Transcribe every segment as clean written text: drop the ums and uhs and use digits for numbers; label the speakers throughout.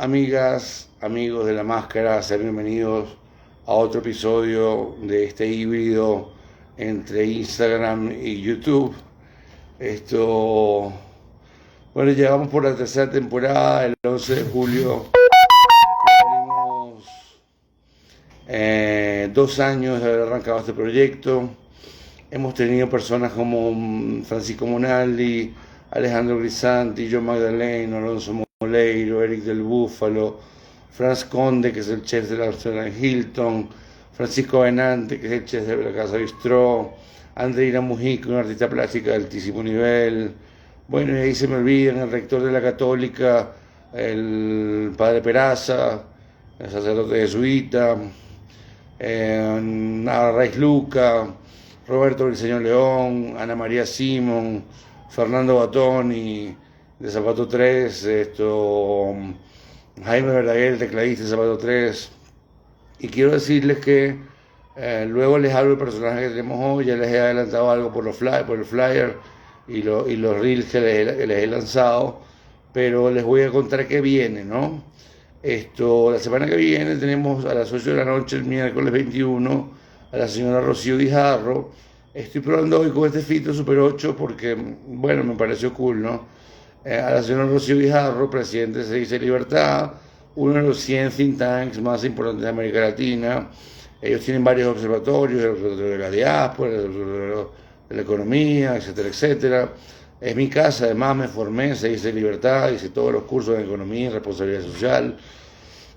Speaker 1: Amigas, amigos de la máscara, sean bienvenidos a otro episodio de este híbrido entre Instagram y YouTube. Esto, bueno, llegamos por la tercera temporada, el 11 de julio. Cumplimos 2 años de haber arrancado este proyecto. Hemos tenido personas como Francisco Monaldi, Alejandro Grisanti, John Magdaleno, Alonso Moleiro, Eric del Búfalo, Franz Conde, que es el chef de la restaurante Hilton, Francisco Benante, que es el chef de la Casa Bistró, Andreina Mujica, una artista plástica de altísimo nivel. Bueno, y ahí se me olvidan el rector de la Católica, el padre Peraza, el sacerdote jesuita, Raiz Luca, Roberto Briceño León, Ana María Simón, Fernando Batoni de Zapato 3, Jaime Verdaguer, el tecladista de Zapato 3. Y quiero decirles que luego les hablo del personaje que tenemos hoy. Ya les he adelantado algo por el flyer y los reels que les he lanzado, pero les voy a contar qué viene, ¿no? La semana que viene tenemos a las 8 de la noche, el miércoles 21, a la señora Rocío Guijarro. Estoy probando hoy con este filtro Super 8 porque, bueno, me pareció cool, ¿no? A la señora Rocío Guijarro, presidente de Se Dice Libertad, uno de los 100 think tanks más importantes de América Latina. Ellos tienen varios observatorios, el observatorio de la diáspora, el observatorio de la economía, etcétera, etcétera. Es mi casa, además me formé en Se Dice Libertad, hice todos los cursos de economía y responsabilidad social.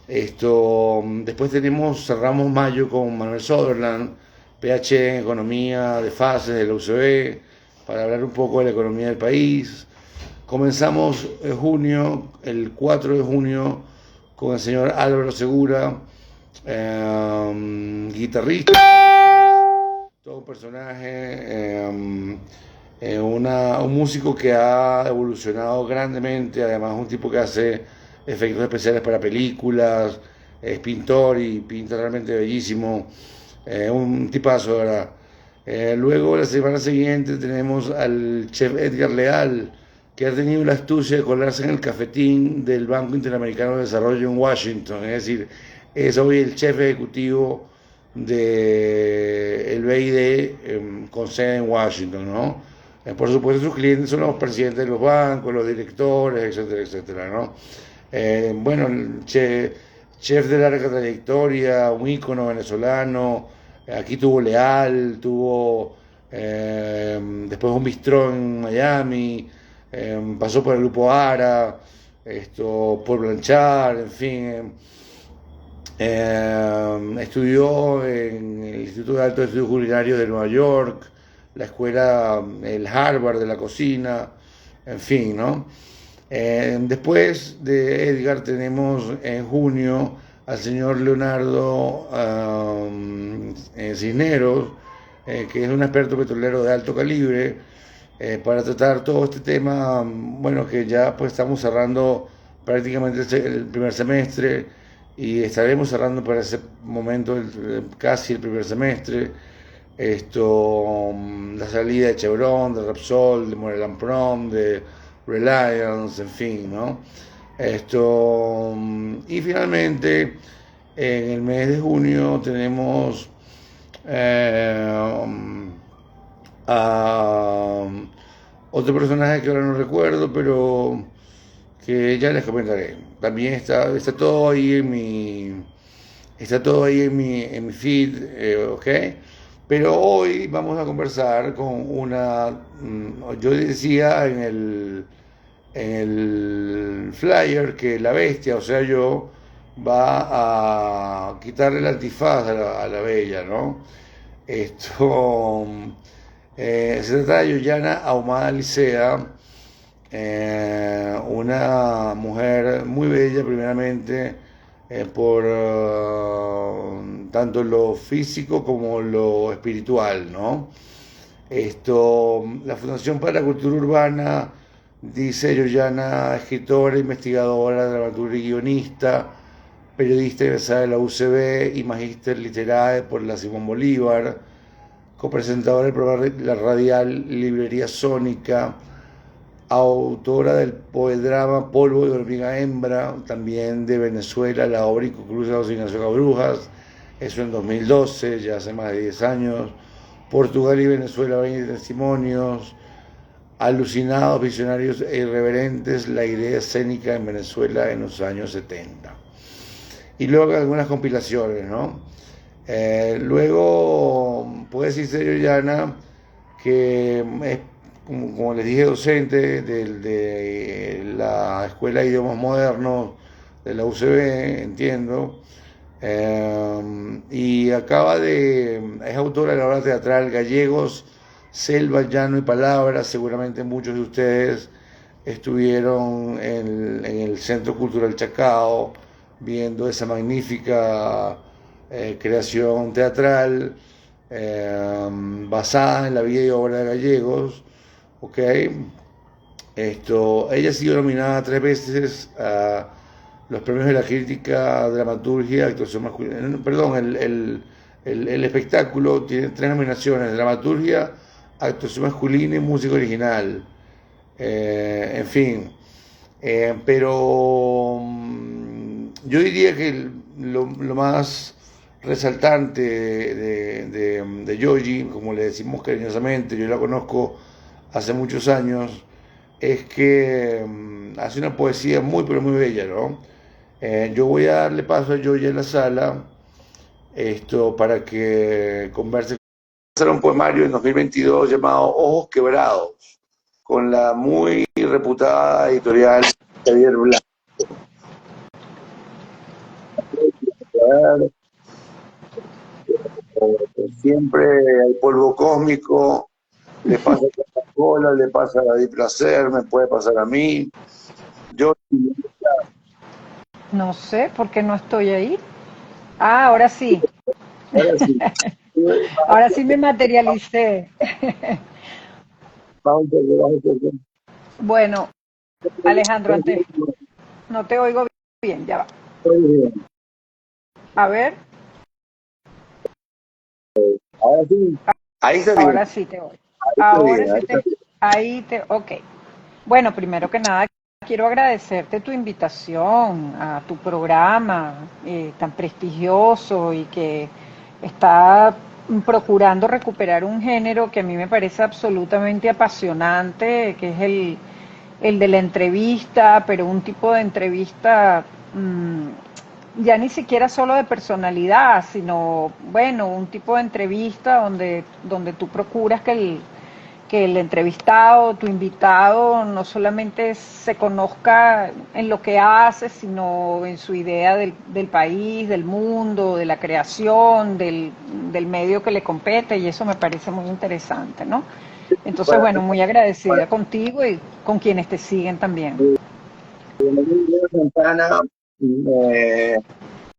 Speaker 1: Después cerramos mayo con Manuel Sutherland, PhD en Economía de Fases de la UCB, para hablar un poco de la economía del país. Comenzamos en junio, el 4 de junio, con el señor Álvaro Segura, guitarrista, todo un personaje, un músico que ha evolucionado grandemente, además un tipo que hace efectos especiales para películas, es pintor y pinta realmente bellísimo, un tipazo, ¿verdad? Luego, la semana siguiente, tenemos al chef Edgar Leal, que ha tenido la astucia de colarse en el cafetín del Banco Interamericano de Desarrollo en Washington, es decir, es hoy el chef ejecutivo del BID con sede en Washington, ¿no? Por supuesto, sus clientes son los presidentes de los bancos, los directores, etcétera, etcétera, ¿no? Bueno, el chef de larga trayectoria, un ícono venezolano, aquí tuvo Leal, tuvo después un bistró en Miami, pasó por el Grupo Ara, por Blanchard, en fin. Estudió en el Instituto de Altos Estudios Culinarios de Nueva York, la escuela, el Harvard de la cocina, en fin, ¿no? Después de Edgar tenemos en junio al señor Leonardo Cisneros, que es un experto petrolero de alto calibre, para tratar todo este tema, bueno, que ya pues estamos cerrando prácticamente el primer semestre y estaremos cerrando para ese momento casi el primer semestre. La salida de Chevron, de Repsol, de Moreland Prom, de Reliance, en fin, ¿no? Y finalmente, en el mes de junio tenemos a otro personaje que ahora no recuerdo, pero que ya les comentaré. También está todo ahí en mi feed, ¿ok? Pero hoy vamos a conversar con yo decía en el flyer que la bestia, o sea yo, va a quitarle el antifaz a la bella, ¿no? Esto se trata de Yoyana Ahumada Licea, una mujer muy bella primeramente, por tanto lo físico como lo espiritual, ¿no? La Fundación para la Cultura Urbana, dice Yoyana, escritora, investigadora, dramaturga y guionista, periodista egresada de la UCB y magíster literae por la Simón Bolívar, copresentadora del programa la radial Librería Sónica, autora del poedrama Polvo de hormiga hembra, también de Venezuela, la obra Inconclusa de Ignacio Cabrujas, eso en 2012, ya hace más de 10 años. Portugal y Venezuela, 20 testimonios. Alucinados, visionarios e irreverentes, la idea escénica en Venezuela en los años 70. Y luego algunas compilaciones, ¿no? Luego, puede decirse Yana que es, como les dije, docente de la Escuela de Idiomas Modernos de la UCB, entiendo, y es autora de la obra teatral Gallegos, Selva, Llano y Palabras. Seguramente muchos de ustedes estuvieron en el Centro Cultural Chacao viendo esa magnífica creación teatral basada en la vida y obra de Gallegos. ¿Ok? Ella ha sido nominada 3 veces a los premios de la crítica, dramaturgia, actuación masculina. Perdón, el espectáculo tiene 3 nominaciones: dramaturgia, actuación masculina y música original. En fin, pero yo diría que lo más resaltante de Yoyi, como le decimos cariñosamente, yo la conozco hace muchos años, es que hace una poesía muy pero muy bella, ¿no? Yo voy a darle paso a Yoyi en la sala, para que converse. Hacer un poemario en 2022 llamado Ojos Quebrados, con la muy reputada editorial Javier Blanco. Siempre hay polvo cósmico, le pasa a Coca-Cola, le pasa a David Placer, me puede pasar a mí. Yo
Speaker 2: No sé por qué no estoy ahí. Ah, ahora sí.
Speaker 1: ahora sí,
Speaker 2: Ahora sí me materialicé.
Speaker 1: vamos.
Speaker 2: Bueno, Alejandro, antes no te oigo bien, ya va. A ver,
Speaker 1: Ahora sí, ahí está bien,
Speaker 2: ahora sí te oigo.
Speaker 1: ahí está
Speaker 2: Ahora
Speaker 1: bien,
Speaker 2: sí ok. Bueno, primero que nada, quiero agradecerte tu invitación a tu programa tan prestigioso y que está procurando recuperar un género que a mí me parece absolutamente apasionante, que es el de la entrevista, pero un tipo de entrevista ya ni siquiera solo de personalidad, sino, bueno, un tipo de entrevista donde tú procuras que el entrevistado, tu invitado, no solamente se conozca en lo que hace, sino en su idea del país, del mundo, de la creación, del medio que le compete, y eso me parece muy interesante, ¿no? Entonces,
Speaker 1: para,
Speaker 2: bueno, muy agradecida contigo y con quienes te siguen también.
Speaker 1: Santana. Mira,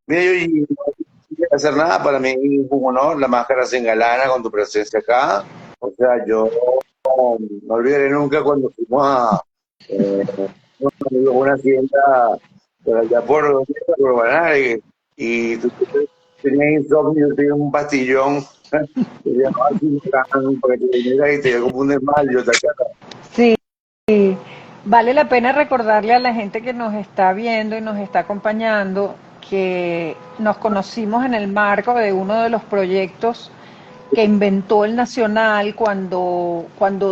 Speaker 1: yo no quiero hacer nada, para mí es un honor, la máscara se engalana con tu presencia acá. O sea, yo no olvidaré nunca cuando fuimos a una hacienda por allá por Banare, y tú tenías insomnio, yo tenía un pastillón que se llamaba Simulacán, para que te viniera y te dio como un desmayo, ¿te acuerdas?
Speaker 2: Sí, vale la pena recordarle a la gente que nos está viendo y nos está acompañando que nos conocimos en el marco de uno de los proyectos que inventó el Nacional cuando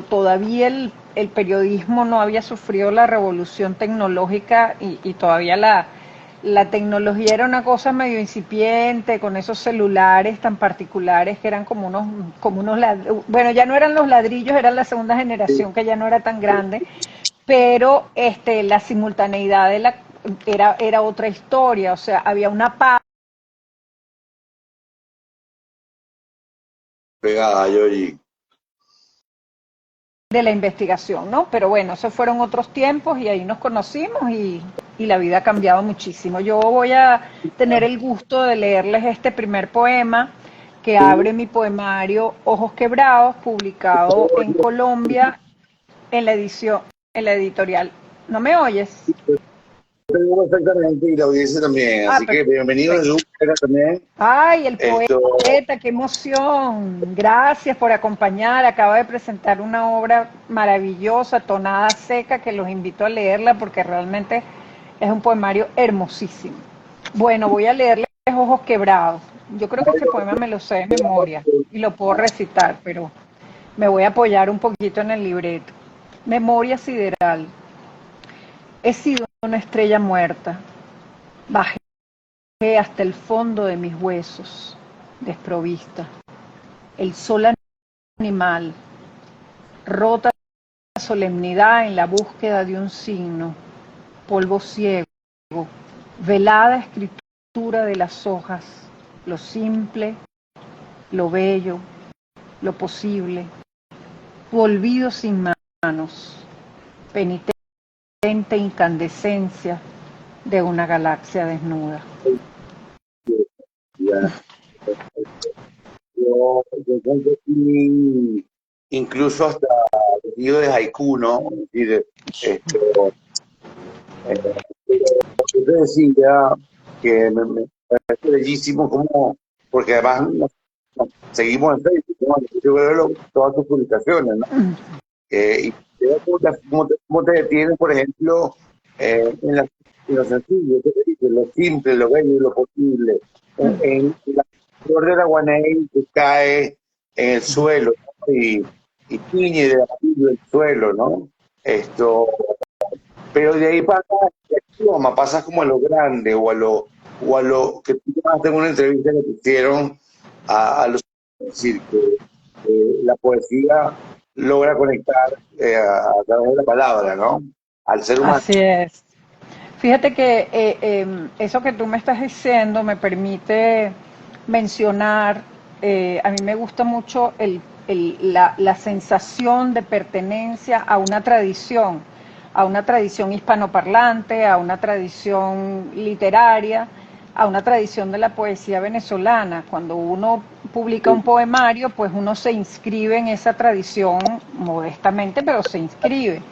Speaker 2: todavía el periodismo no había sufrido la revolución tecnológica y todavía la tecnología era una cosa medio incipiente, con esos celulares tan particulares que eran como unos bueno, ya no eran los ladrillos, eran la segunda generación que ya no era tan grande, pero la simultaneidad era otra historia, o sea, había una paz
Speaker 1: Pegada, Yoyi.
Speaker 2: de la investigación, ¿no? Pero bueno, esos fueron otros tiempos y ahí nos conocimos y la vida ha cambiado muchísimo. Yo voy a tener el gusto de leerles este primer poema que abre mi poemario Ojos Quebrados, publicado en Colombia en la edición, en la editorial. ¿No me oyes?
Speaker 1: tengo exactamente y la audiencia también,
Speaker 2: Ah,
Speaker 1: así que bienvenido
Speaker 2: perfecto.
Speaker 1: de Ucrania también.
Speaker 2: Ay, el
Speaker 1: Esto,
Speaker 2: poeta, qué emoción. Gracias por acompañar. Acaba de presentar una obra maravillosa, Tonada Seca, que los invito a leerla porque realmente es un poemario hermosísimo. Bueno, voy a leerles Ojos Quebrados. Yo creo que este poema me lo sé de memoria y lo puedo recitar, pero me voy a apoyar un poquito en el libreto. Memoria sideral. He sido una estrella muerta. Bajé hasta el fondo de mis huesos, desprovista. El sol animal, rota solemnidad en la búsqueda de un signo, polvo ciego, velada escritura de las hojas, lo simple, lo bello, lo posible, tu olvido sin manos, penitente incandescencia de una galaxia desnuda.
Speaker 1: ya, yo creo que incluso hasta el sentido de haiku, ¿no? Es decir, esto, yo te decía que me parece bellísimo como, porque además seguimos en Facebook, ¿no? Yo veo todas tus publicaciones, ¿no? Y veo cómo te detienes, por ejemplo, en lo sencillo, ¿qué te dice? Lo simple, lo bello y lo posible. En la flor de la guaney que cae en el suelo, ¿no? Y tiñe de amarillo el suelo, ¿no? Esto, pero de ahí pasa pasas como a lo grande o a lo que tú llamaste en una entrevista que te hicieron a los, es decir, que la poesía logra conectar a través de la palabra, ¿no? Al ser humano.
Speaker 2: Así es. Fíjate que eso que tú me estás diciendo me permite mencionar, a mí me gusta mucho la sensación de pertenencia a una tradición hispanoparlante, a una tradición literaria, a una tradición de la poesía venezolana. Cuando uno publica un poemario, pues uno se inscribe en esa tradición modestamente, pero se inscribe.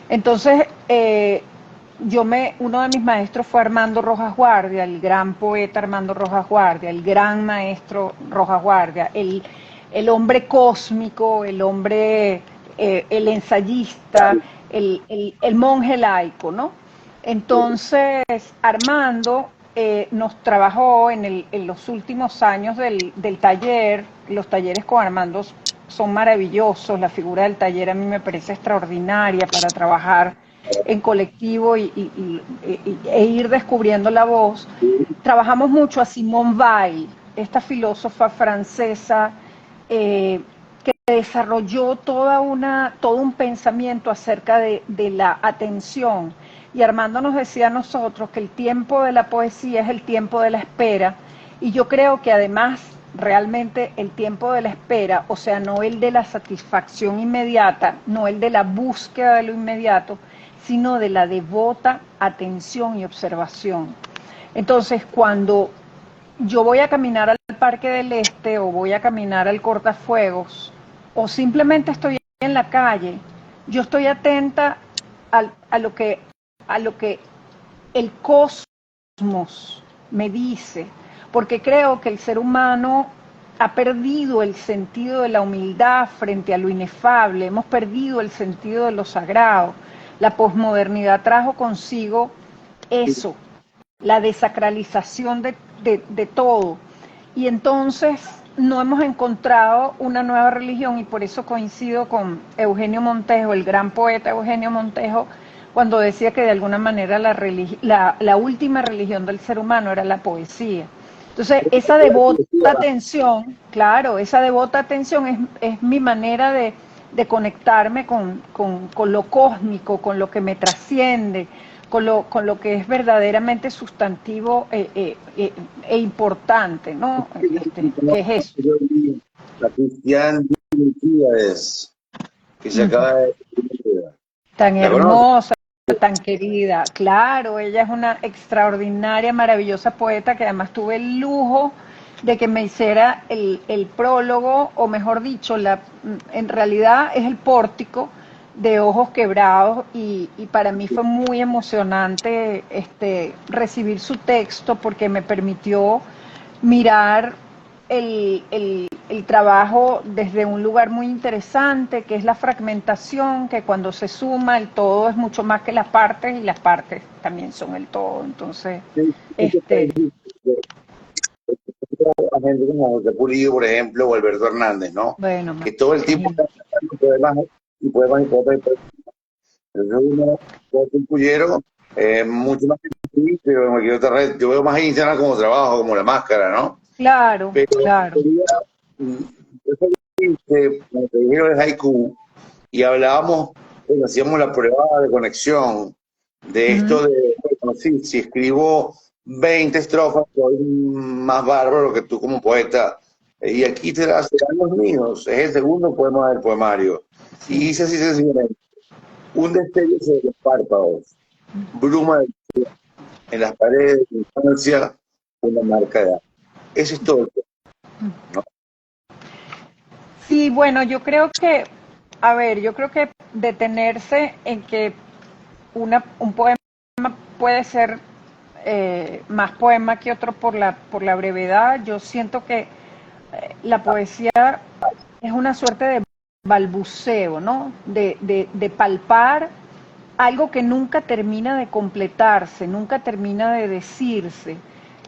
Speaker 2: Entonces, uno de mis maestros fue Armando Rojas Guardia, el gran poeta Armando Rojas Guardia, el gran maestro Rojas Guardia, el hombre cósmico, el hombre, el ensayista, el monje laico, ¿no? Entonces, Armando nos trabajó en los últimos años del taller. Los talleres con Armando son maravillosos, la figura del taller a mí me parece extraordinaria para trabajar en colectivo e ir descubriendo la voz. Trabajamos mucho a Simone Weil, esta filósofa francesa que desarrolló todo un pensamiento acerca de la atención. Y Armando nos decía a nosotros que el tiempo de la poesía es el tiempo de la espera. Y yo creo que además realmente el tiempo de la espera, o sea, no el de la satisfacción inmediata, no el de la búsqueda de lo inmediato, sino de la devota atención y observación. Entonces, cuando yo voy a caminar al Parque del Este o voy a caminar al Cortafuegos o simplemente estoy en la calle, yo estoy atenta a lo que el cosmos me dice, porque creo que el ser humano ha perdido el sentido de la humildad frente a lo inefable, hemos perdido el sentido de lo sagrado. La posmodernidad trajo consigo eso, la desacralización de todo. Y entonces no hemos encontrado una nueva religión y por eso coincido con Eugenio Montejo, el gran poeta Eugenio Montejo, cuando decía que de alguna manera la última religión del ser humano era la poesía. Entonces, esa devota atención, claro, esa devota atención es mi manera de conectarme con lo cósmico, con lo que me trasciende, con lo que es verdaderamente sustantivo e importante, ¿no? ¿Qué es eso?
Speaker 1: La Cristian Díaz, que se acaba de...
Speaker 2: Tan
Speaker 1: ¿La conoces?
Speaker 2: hermosa, tan querida. Claro, ella es una extraordinaria, maravillosa poeta que además tuve el lujo de que me hiciera el prólogo, o mejor dicho, en realidad es el pórtico de Ojos Quebrados y para mí fue muy emocionante recibir su texto porque me permitió mirar el trabajo desde un lugar muy interesante, que es la fragmentación, que cuando se suma el todo es mucho más que las partes y las partes también son el todo. Entonces,
Speaker 1: Sí,
Speaker 2: este,
Speaker 1: a gente como José Pulido, por ejemplo, o Alberto Hernández, ¿no?
Speaker 2: bueno,
Speaker 1: Que todo el tiempo
Speaker 2: imagínate.
Speaker 1: están sacando poemas y poemas y poemas y poemas. Entonces uno, todo un pullero, mucho más que Twitter o en cualquier otra red. Yo veo más Instagram como trabajo, como La Máscara, ¿no?
Speaker 2: Claro,
Speaker 1: Pero
Speaker 2: claro.
Speaker 1: quería, yo soy, como te dijeron, el haiku, y hablábamos, pues, hacíamos la prueba de conexión de
Speaker 2: Ujú.
Speaker 1: esto de, bueno, sí, si escribo 20 estrofas, soy más bárbaro que tú como poeta. Y aquí te serán los míos, es el segundo poema del poemario.
Speaker 2: Sí.
Speaker 1: Y dice así sencillamente, un destello sobre los párpados, bruma en las paredes de infancia, una marca de agua. Eso es todo, ¿no?
Speaker 2: Sí, bueno, yo creo que, a ver, yo creo que detenerse en que un poema puede ser más poema que otro por la brevedad. Yo siento que la poesía es una suerte de balbuceo, ¿no? De palpar algo que nunca termina de completarse, nunca termina de decirse.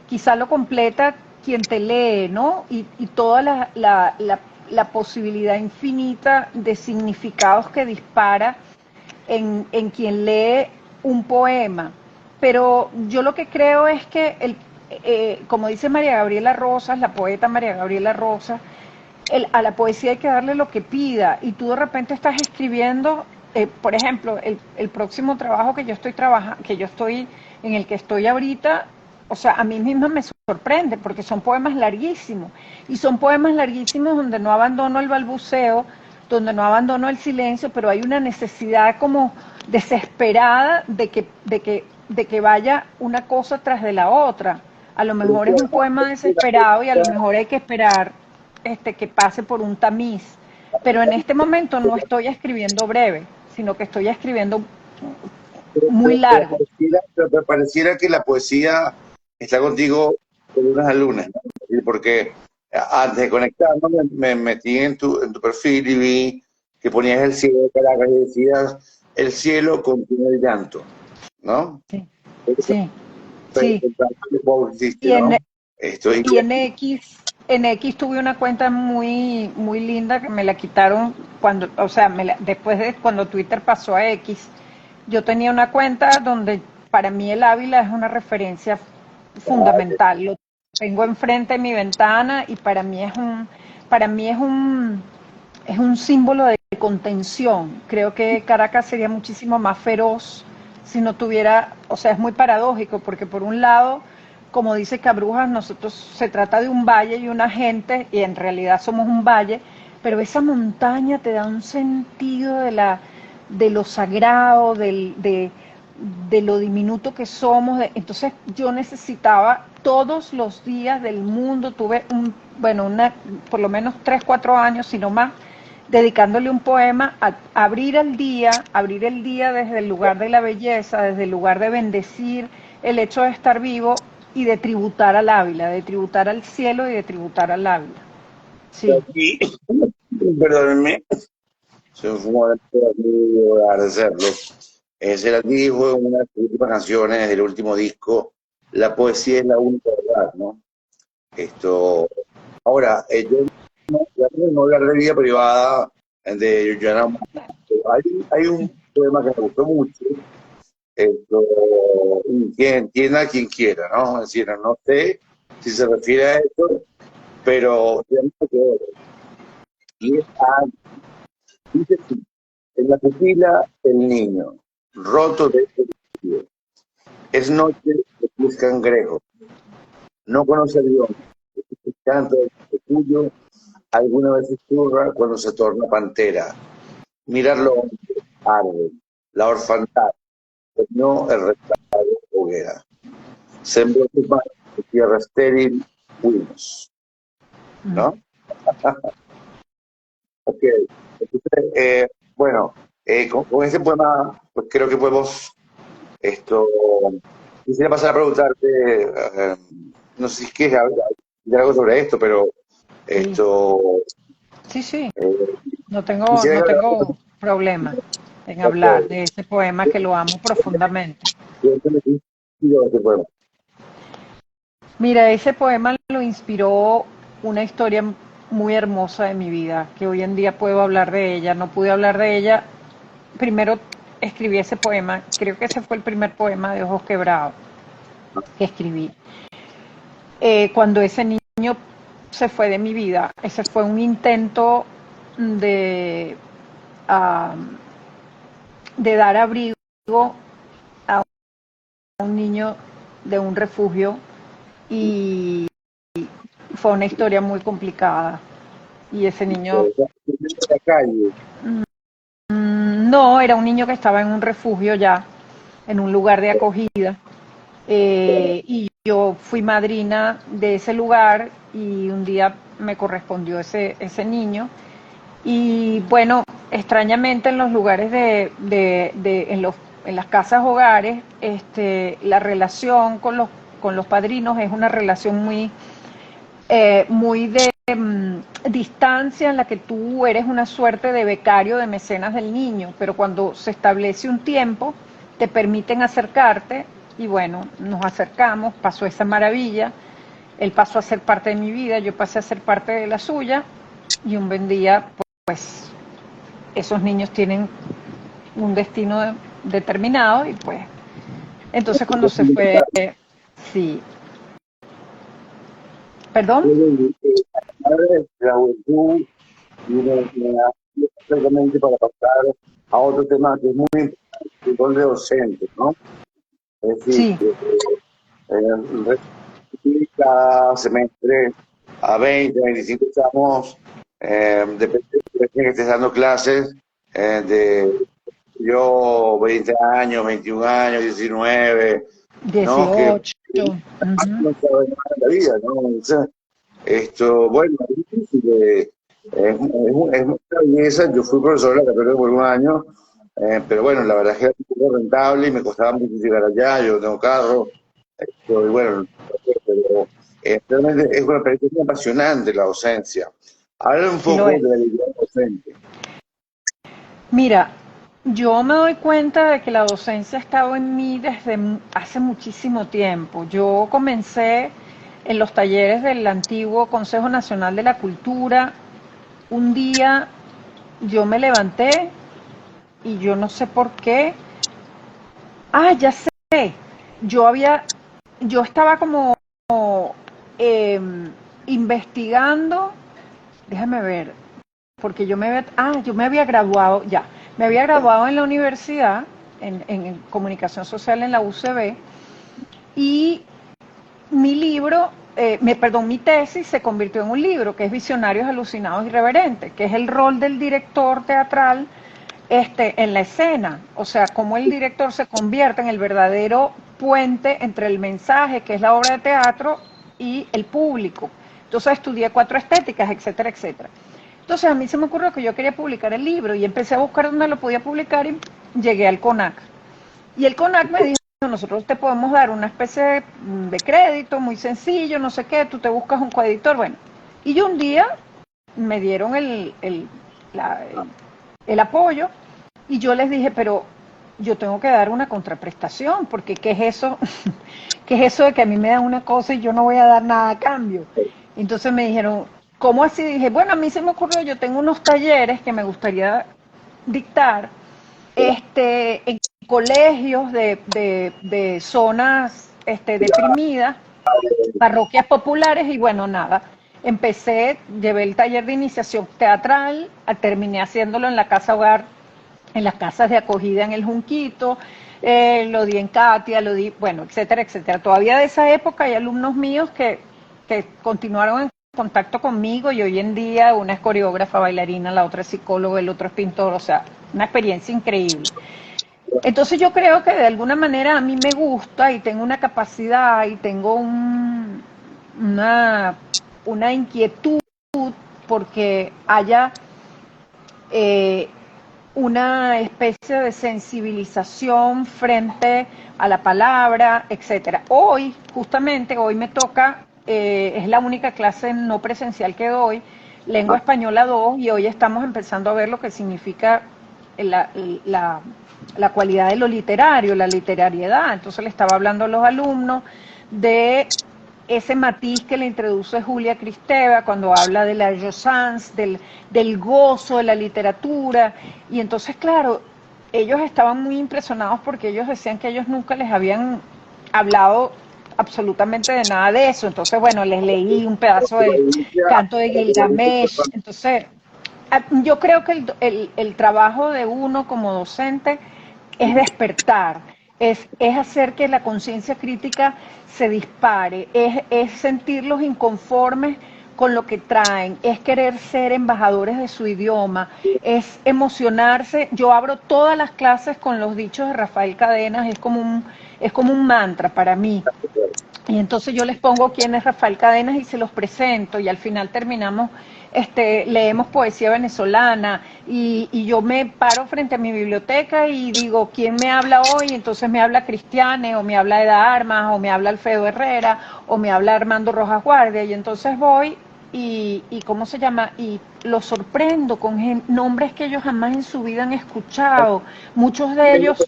Speaker 2: Quizá lo completa quien te lee, ¿no? Y toda la posibilidad infinita de significados que dispara en quien lee un poema. Pero yo lo que creo es que, como dice María Gabriela Rosas, la poeta María Gabriela Rosas, a la poesía hay que darle lo que pida y tú de repente estás escribiendo, por ejemplo, el próximo trabajo que yo estoy trabajando, que yo estoy, en el que estoy ahorita, o sea, a mí misma me sorprende porque son poemas larguísimos y son poemas larguísimos donde no abandono el balbuceo, donde no abandono el silencio, pero hay una necesidad como desesperada de que vaya una cosa tras de la otra. A lo mejor es un poema desesperado y a lo mejor hay que esperar que pase por un tamiz. Pero en este momento no estoy escribiendo breve, sino que estoy escribiendo muy largo.
Speaker 1: Pero pareciera que la poesía está contigo de lunes a lunes, ¿no? Porque antes de conectarnos me metí en tu perfil y vi que ponías el cielo de Caracas y decías, el cielo contiene el llanto, ¿no?
Speaker 2: Sí, sí, sí.
Speaker 1: Existe,
Speaker 2: Y en,
Speaker 1: ¿no? Estoy,
Speaker 2: y en X tuve una cuenta muy, muy linda que me la quitaron cuando, o sea, después de cuando Twitter pasó a X, yo tenía una cuenta donde para mí el Ávila es una referencia fundamental. Lo tengo enfrente de mi ventana y para mí es un símbolo de contención. Creo que Caracas sería muchísimo más feroz si no tuviera, o sea, es muy paradójico porque por un lado, como dice Cabrujas, nosotros se trata de un valle y una gente y en realidad somos un valle, pero esa montaña te da un sentido de lo sagrado, de lo diminuto que somos. Entonces yo necesitaba todos los días del mundo, tuve por lo menos 3, 4 años, si no más, dedicándole un poema a abrir el día desde el lugar de la belleza, desde el lugar de bendecir el hecho de estar vivo y de tributar al Ávila, de tributar al cielo y de tributar al Ávila. Sí,
Speaker 1: aquí, perdónenme, soy un fumador de hacerlo. Ese era dijo en una de sus últimas canciones del último disco, la poesía es la única verdad, ¿no? Esto, ahora, yo no hablar de vida privada de Joanna Montes. Hay un poema que me gustó mucho, esto, y que entienda quien quiera, ¿no? Es decir, no sé si se refiere a esto, pero tenemos que ver. Y dice así, en la pupila el niño, roto de este vestido. Es noche de pies cangrejo, no conoce a Dios, el canto del tuyo alguna vez susurra cuando se torna pantera. Mirarlo arde, la orfandad, pues no el retrato de hoguera. Sembró tus manos de tierra estéril, fuimos, ¿no? Ok. Entonces, bueno,
Speaker 3: con ese poema, pues creo que podemos esto. Quisiera pasar a preguntarte, no sé si es que es algo sobre esto, pero
Speaker 2: Sí,
Speaker 3: esto,
Speaker 2: sí, sí.
Speaker 3: eh,
Speaker 2: No
Speaker 3: quisiera que
Speaker 2: tengo problema en hablar de ese poema que lo amo profundamente.
Speaker 3: ese poema.
Speaker 2: Mira, ese poema lo inspiró una historia muy hermosa de mi vida, que hoy en día puedo hablar de ella. No pude hablar de ella. Primero escribí ese poema, creo que ese fue el primer poema de Ojos Quebrados que escribí. Cuando ese niño se fue de mi vida, ese fue un intento de, uh, de dar abrigo a un niño de un refugio y fue una historia muy complicada. Y ese niño,
Speaker 3: De la calle.
Speaker 2: no, era un niño que estaba en un refugio ya, en un lugar de acogida. Y yo fui madrina de ese lugar y un día me correspondió ese niño. Y bueno, extrañamente en los lugares en las casas hogares, la relación con los padrinos es una relación muy de distancia en la que tú eres una suerte de becario de mecenas del niño, pero cuando se establece un tiempo, te permiten acercarte y bueno, nos acercamos, pasó esa maravilla, él pasó a ser parte de mi vida, yo pasé a ser parte de la suya y un buen día, pues esos niños tienen un destino determinado y pues entonces cuando se fue, sí, perdón,
Speaker 3: La juventud y prácticamente para pasar a otro tema que es muy importante, el rol de docente, ¿no? Es decir,
Speaker 2: sí,
Speaker 3: cada semestre a 20, 25 estamos, depende de que estés dando clases, de yo 20 años, 21 años, 19, ¿no? Que
Speaker 2: 18. Uh-huh.
Speaker 3: no sabe nada de la vida, ¿no? Entonces, bueno, es difícil, es mucha belleza. Yo fui profesor de la católica por un año, pero bueno, la verdad es que era un poco rentable y me costaba mucho llegar allá, yo no tengo carro, y bueno, pero realmente es una experiencia muy apasionante la docencia. Habla un
Speaker 2: Sí lo
Speaker 3: poco
Speaker 2: es.
Speaker 3: de la vida docente.
Speaker 2: Mira, yo me doy cuenta de que la docencia ha estado en mí desde hace muchísimo tiempo. Yo comencé en los talleres del antiguo Consejo Nacional de la Cultura. Un día yo me levanté y yo no sé por qué. Ah, ya sé. Yo había, yo estaba como eh, investigando. Déjame ver, porque yo me había graduado, ya, me había graduado en la universidad, en comunicación social en la UCB, y mi libro, perdón, mi tesis se convirtió en un libro que es Visionarios Alucinados y Reverentes, que es el rol del director teatral en la escena, o sea, cómo el director se convierte en el verdadero puente entre el mensaje, que es la obra de teatro, y el público. Entonces estudié 4 estéticas, etcétera, etcétera. Entonces a mí se me ocurrió que yo quería publicar el libro y empecé a buscar dónde lo podía publicar y llegué al CONAC. Y el CONAC me dijo, nosotros te podemos dar una especie de crédito muy sencillo, no sé qué, tú te buscas un coeditor, bueno. Y yo un día me dieron el apoyo y yo les dije, pero yo tengo que dar una contraprestación, porque ¿qué es eso? ¿Qué es eso de que a mí me dan una cosa y yo no voy a dar nada a cambio? Entonces me dijeron, ¿cómo así? Dije, bueno, a mí se me ocurrió, yo tengo unos talleres que me gustaría dictar en colegios de zonas deprimidas, parroquias populares y bueno, nada. Llevé el taller de iniciación teatral, terminé haciéndolo en la casa hogar, en las casas de acogida en el Junquito, lo di en Katia, lo di, bueno, etcétera, etcétera. Todavía de esa época hay alumnos míos que continuaron en contacto conmigo y hoy en día una es coreógrafa, bailarina, la otra es psicóloga, el otro es pintor, o sea, una experiencia increíble. Entonces yo creo que de alguna manera a mí me gusta y tengo una capacidad y tengo una, una inquietud porque haya eh, una especie de sensibilización frente a la palabra, etcétera. Hoy, justamente, hoy me toca, es la única clase no presencial que doy, lengua española 2, y hoy estamos empezando a ver lo que significa la, la, la cualidad de lo literario, la literariedad. Entonces le estaba hablando a los alumnos de ese matiz que le introduce Julia Kristeva cuando habla de la jouissance, del gozo de la literatura. Y entonces, claro, ellos estaban muy impresionados porque ellos decían que ellos nunca les habían hablado absolutamente de nada de eso. Entonces, bueno, les leí un pedazo del canto de Gilgamesh. Entonces, yo creo que el trabajo de uno como docente es despertar, es hacer que la conciencia crítica se dispare, es sentirlos inconformes con lo que traen, es querer ser embajadores de su idioma, es emocionarse. Yo abro todas las clases con los dichos de Rafael Cadenas, es como un mantra para mí. Y entonces yo les pongo quién es Rafael Cadenas y se los presento, y al final terminamos, leemos poesía venezolana, y yo me paro frente a mi biblioteca y digo, ¿quién me habla hoy? Entonces me habla Cristiane, o me habla Eda Armas, o me habla Alfredo Herrera, o me habla Armando Rojas Guardia, y entonces voy y ¿cómo se llama? Y los sorprendo con nombres que ellos jamás en su vida han escuchado. Muchos de ellos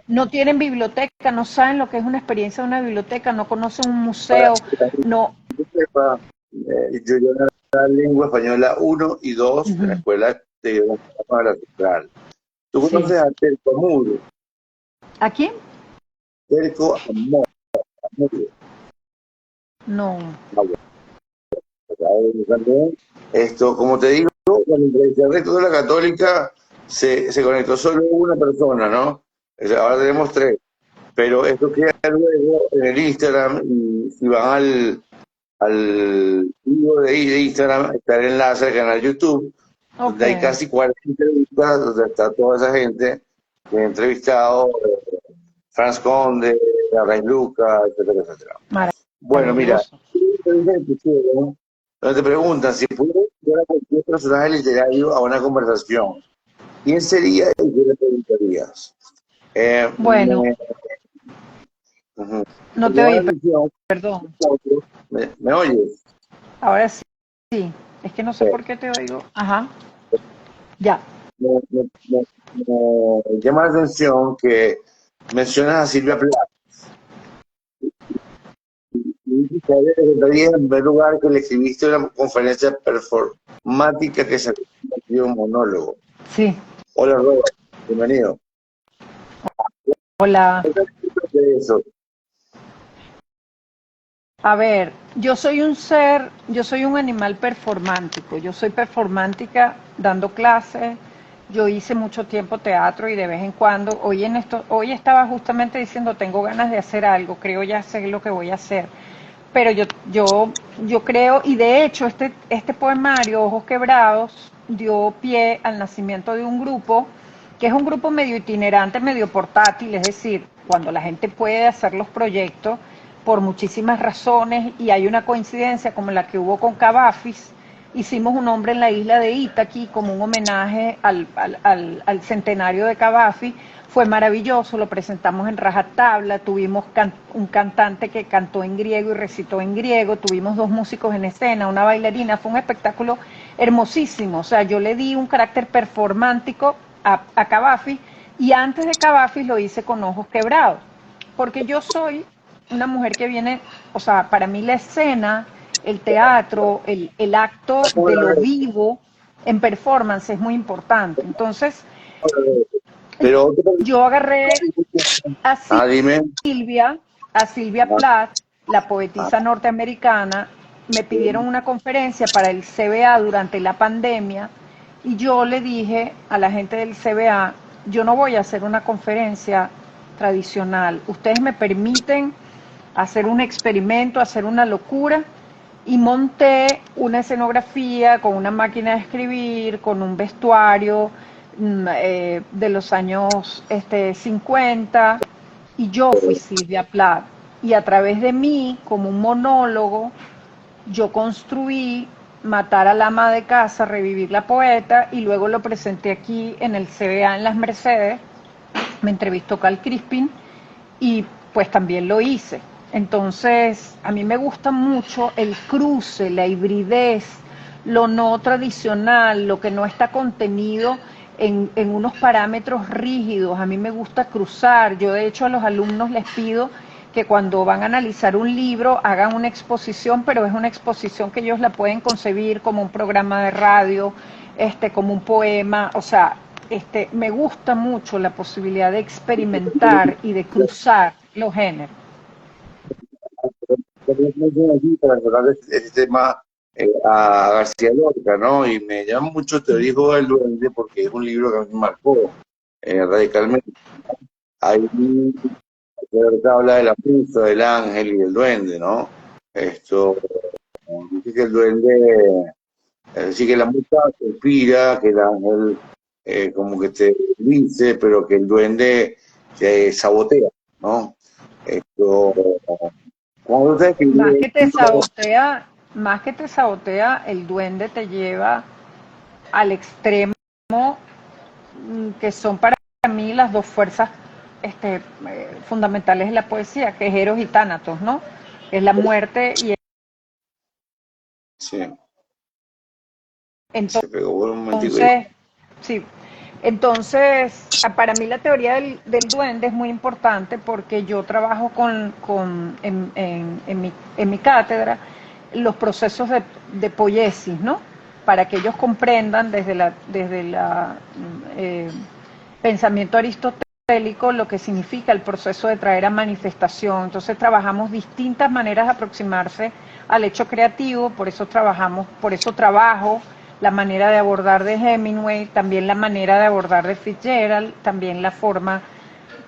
Speaker 2: no tienen biblioteca, no saben lo que es una experiencia de una biblioteca, no conocen un museo, no.
Speaker 3: Yo llevo la lengua española 1 y 2 en la
Speaker 2: Uh-huh.
Speaker 3: escuela de la central. ¿Tú
Speaker 2: Sí.
Speaker 3: conoces a Terco Amuro?
Speaker 2: ¿A quién?
Speaker 3: Terco Amuro.
Speaker 2: No.
Speaker 3: Esto, como te digo, cuando el resto de la católica se conectó solo una persona, ¿no? O sea, ahora tenemos 3. Pero esto queda luego en el Instagram, y si van al vivo de Instagram, está el enlace al canal YouTube, donde hay
Speaker 2: Ok.
Speaker 3: casi 40 entrevistas, donde está toda esa gente que he entrevistado, Franz Conde, Abraham Lucas, etcétera, etcétera. Bueno, mira,
Speaker 2: Maravilloso.
Speaker 3: donde te preguntan si pudieras ver a cualquier personaje literario a una conversación, ¿quién sería y qué le preguntarías?
Speaker 2: Bueno,
Speaker 3: Me
Speaker 2: no te
Speaker 3: llama la
Speaker 2: oí,
Speaker 3: atención,
Speaker 2: perdón.
Speaker 3: ¿me oyes?
Speaker 2: Ahora sí. Sí. Es que no sé por qué te oigo. Ajá. Ya.
Speaker 3: Me llama la atención que mencionas a Silvia Plath. Y te en primer lugar que le escribiste una conferencia performática que se convirtió en un monólogo.
Speaker 2: Sí.
Speaker 3: Hola, Robert, bienvenido.
Speaker 2: Hola.
Speaker 3: De eso.
Speaker 2: A ver, yo soy un animal performántico, yo soy performántica dando clases, yo hice mucho tiempo teatro y de vez en cuando, hoy estaba justamente diciendo, tengo ganas de hacer algo, creo ya sé lo que voy a hacer, pero yo creo, y de hecho este poemario, Ojos Quebrados, dio pie al nacimiento de un grupo, que es un grupo medio itinerante, medio portátil, es decir, cuando la gente puede hacer los proyectos, por muchísimas razones, y hay una coincidencia como la que hubo con Cavafis. Hicimos un hombre en la isla de Itaqui como un homenaje al centenario de Cavafis. Fue maravilloso, lo presentamos en rajatabla, tuvimos un cantante que cantó en griego y recitó en griego, tuvimos 2 músicos en escena, una bailarina, fue un espectáculo hermosísimo. O sea, yo le di un carácter performántico a Cavafis, y antes de Cavafis lo hice con Ojos Quebrados, porque yo soy una mujer que viene, o sea, para mí la escena, el teatro, el acto de lo vivo en performance es muy importante. Entonces,
Speaker 3: Pero
Speaker 2: yo agarré a
Speaker 3: dime.
Speaker 2: Silvia, a Silvia Plath, la poetisa norteamericana, me pidieron una conferencia para el CBA durante la pandemia, y yo le dije a la gente del CBA, yo no voy a hacer una conferencia tradicional, ustedes me permiten hacer un experimento, hacer una locura, y monté una escenografía con una máquina de escribir, con un vestuario de los años 50, y yo fui Silvia Plath, y a través de mí, como un monólogo, yo construí Matar al ama de casa, revivir la poeta, y luego lo presenté aquí en el CBA en Las Mercedes. Me entrevistó Cal Crispin y pues también lo hice. Entonces, a mí me gusta mucho el cruce, la hibridez, lo no tradicional, lo que no está contenido en unos parámetros rígidos. A mí me gusta cruzar. Yo de hecho a los alumnos les pido que cuando van a analizar un libro hagan una exposición, pero es una exposición que ellos la pueden concebir como un programa de radio, como un poema, o sea, me gusta mucho la posibilidad de experimentar y de cruzar los géneros.
Speaker 3: Para hablar de este tema a García Lorca, ¿no? Y me llama mucho Te dijo el duende porque es un libro que a mí me marcó radicalmente. Ahí Lorca habla de la musa, del ángel y del duende, ¿no? Esto, dice que el duende, sí que la musa te inspira, que el ángel como que te dice, pero que el duende te sabotea, ¿no? Esto, como usted
Speaker 2: Más
Speaker 3: escribe,
Speaker 2: que te sabotea, más que te sabotea, el duende te lleva al extremo, que son para mí las dos fuerzas fundamentales de la poesía, que es Eros y Tánatos, ¿no? Es la muerte y
Speaker 3: sí, se
Speaker 2: entonces,
Speaker 3: pegó por un momentico ahí.
Speaker 2: sí. Entonces, para mí la teoría del duende es muy importante porque yo trabajo en mi cátedra los procesos de poiesis, ¿no? Para que ellos comprendan desde la pensamiento aristotélico lo que significa el proceso de traer a manifestación. Entonces trabajamos distintas maneras de aproximarse al hecho creativo, por eso trabajo la manera de abordar de Hemingway, también la manera de abordar de Fitzgerald, también la forma,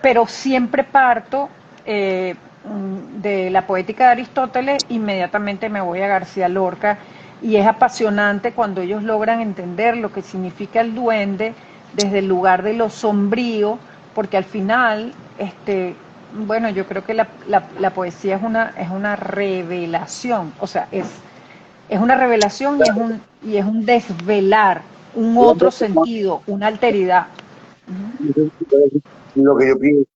Speaker 2: pero siempre parto de la poética de Aristóteles, inmediatamente me voy a García Lorca, y es apasionante cuando ellos logran entender lo que significa el duende desde el lugar de lo sombrío, porque al final, bueno, yo creo que la poesía es una revelación, o sea, es una revelación y es un desvelar, un otro sentido, una alteridad.
Speaker 3: Lo que yo pienso,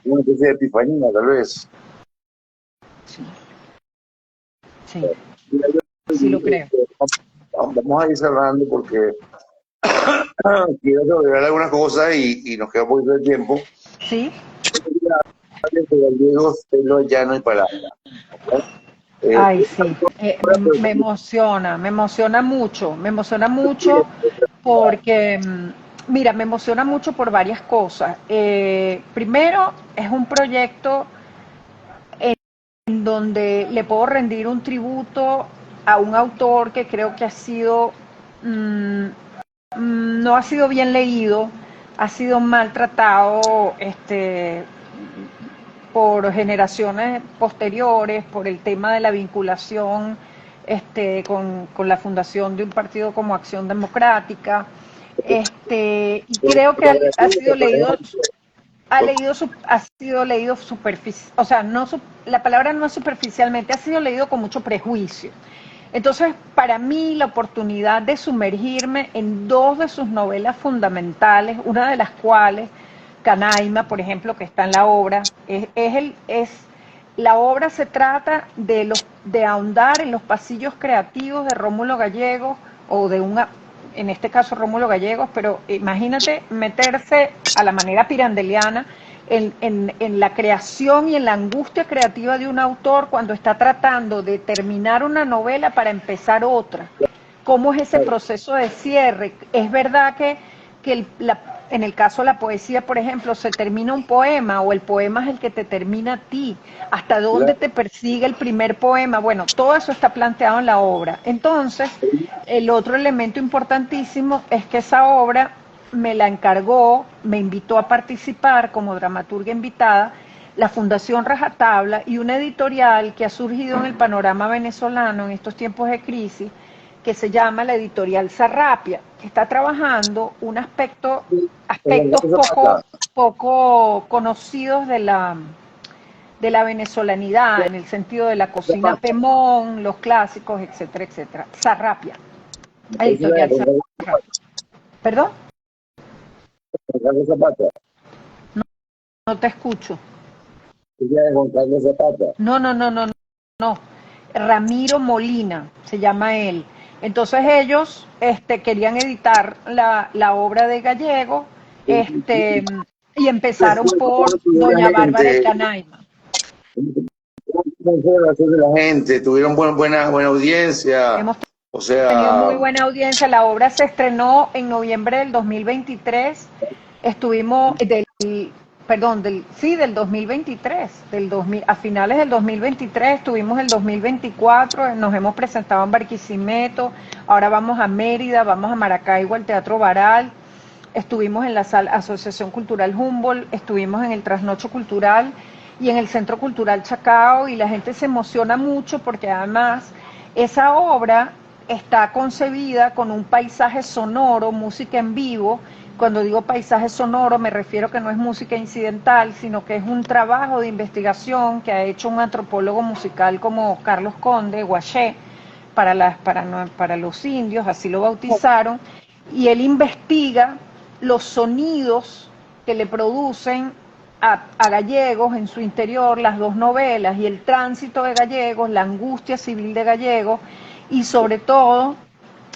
Speaker 3: una especie de epifanía, tal vez.
Speaker 2: Sí, sí, sí lo creo.
Speaker 3: Vamos a ir cerrando porque quiero agregar algunas cosas y nos queda un poquito de tiempo.
Speaker 2: Sí,
Speaker 3: Diego, celo, llano y palabra. Eh,
Speaker 2: ay, sí, me emociona mucho porque, mira, me emociona mucho por varias cosas. Primero, es un proyecto en donde le puedo rendir un tributo a un autor que creo que ha sido, no ha sido bien leído, ha sido maltratado, por generaciones posteriores, por el tema de la vinculación con la fundación de un partido como Acción Democrática, y creo que ha sido leído, ha sido leído superficial, o sea, no, la palabra no es superficialmente, ha sido leído con mucho prejuicio. Entonces, para mí, la oportunidad de sumergirme en dos de sus novelas fundamentales, una de las cuales, Canaima, por ejemplo, que está en la obra, la obra se trata de ahondar en los pasillos creativos de Rómulo Gallegos, o en este caso Rómulo Gallegos, pero imagínate meterse a la manera pirandeliana en la creación y en la angustia creativa de un autor cuando está tratando de terminar una novela para empezar otra. ¿Cómo es ese proceso de cierre? Es verdad en el caso de la poesía, por ejemplo, se termina un poema o el poema es el que te termina a ti. ¿Hasta dónde te persigue el primer poema? Bueno, todo eso está planteado en la obra. Entonces, el otro elemento importantísimo es que esa obra me la encargó, me invitó a participar como dramaturga invitada, la Fundación Rajatabla y una editorial que ha surgido en el panorama venezolano en estos tiempos de crisis, que se llama la editorial Sarrapia, que está trabajando aspectos poco conocidos de la venezolanidad, en el sentido de la cocina pemón, los clásicos, etcétera, etcétera. Sarrapia, editorial Sarrapia. ¿Perdón?
Speaker 3: Juan Carlos Zapata.
Speaker 2: No te escucho.
Speaker 3: Ella es Juan Carlos Zapata.
Speaker 2: No. Ramiro Molina, se llama él. Entonces ellos querían editar la obra de Gallego, y empezaron por Doña Bárbara de Canaima.
Speaker 3: ¿Cómo fue la reacción de la gente? ¿Tuvieron buena audiencia?
Speaker 2: Hemos
Speaker 3: O sea,
Speaker 2: tenido muy buena audiencia. La obra se estrenó en noviembre del 2023. Estuvimos del 2023, a finales del 2023, estuvimos el 2024, nos hemos presentado en Barquisimeto, ahora vamos a Mérida, vamos a Maracaibo, al Teatro Baral, estuvimos en la Asociación Cultural Humboldt, estuvimos en el Trasnocho Cultural y en el Centro Cultural Chacao, y la gente se emociona mucho porque además esa obra está concebida con un paisaje sonoro, música en vivo. Cuando digo paisaje sonoro me refiero que no es música incidental, sino que es un trabajo de investigación que ha hecho un antropólogo musical como Carlos Conde, Guaché, para los indios, así lo bautizaron, y él investiga los sonidos que le producen a Gallegos en su interior las dos novelas, y el tránsito de Gallegos, la angustia civil de Gallegos, y sobre todo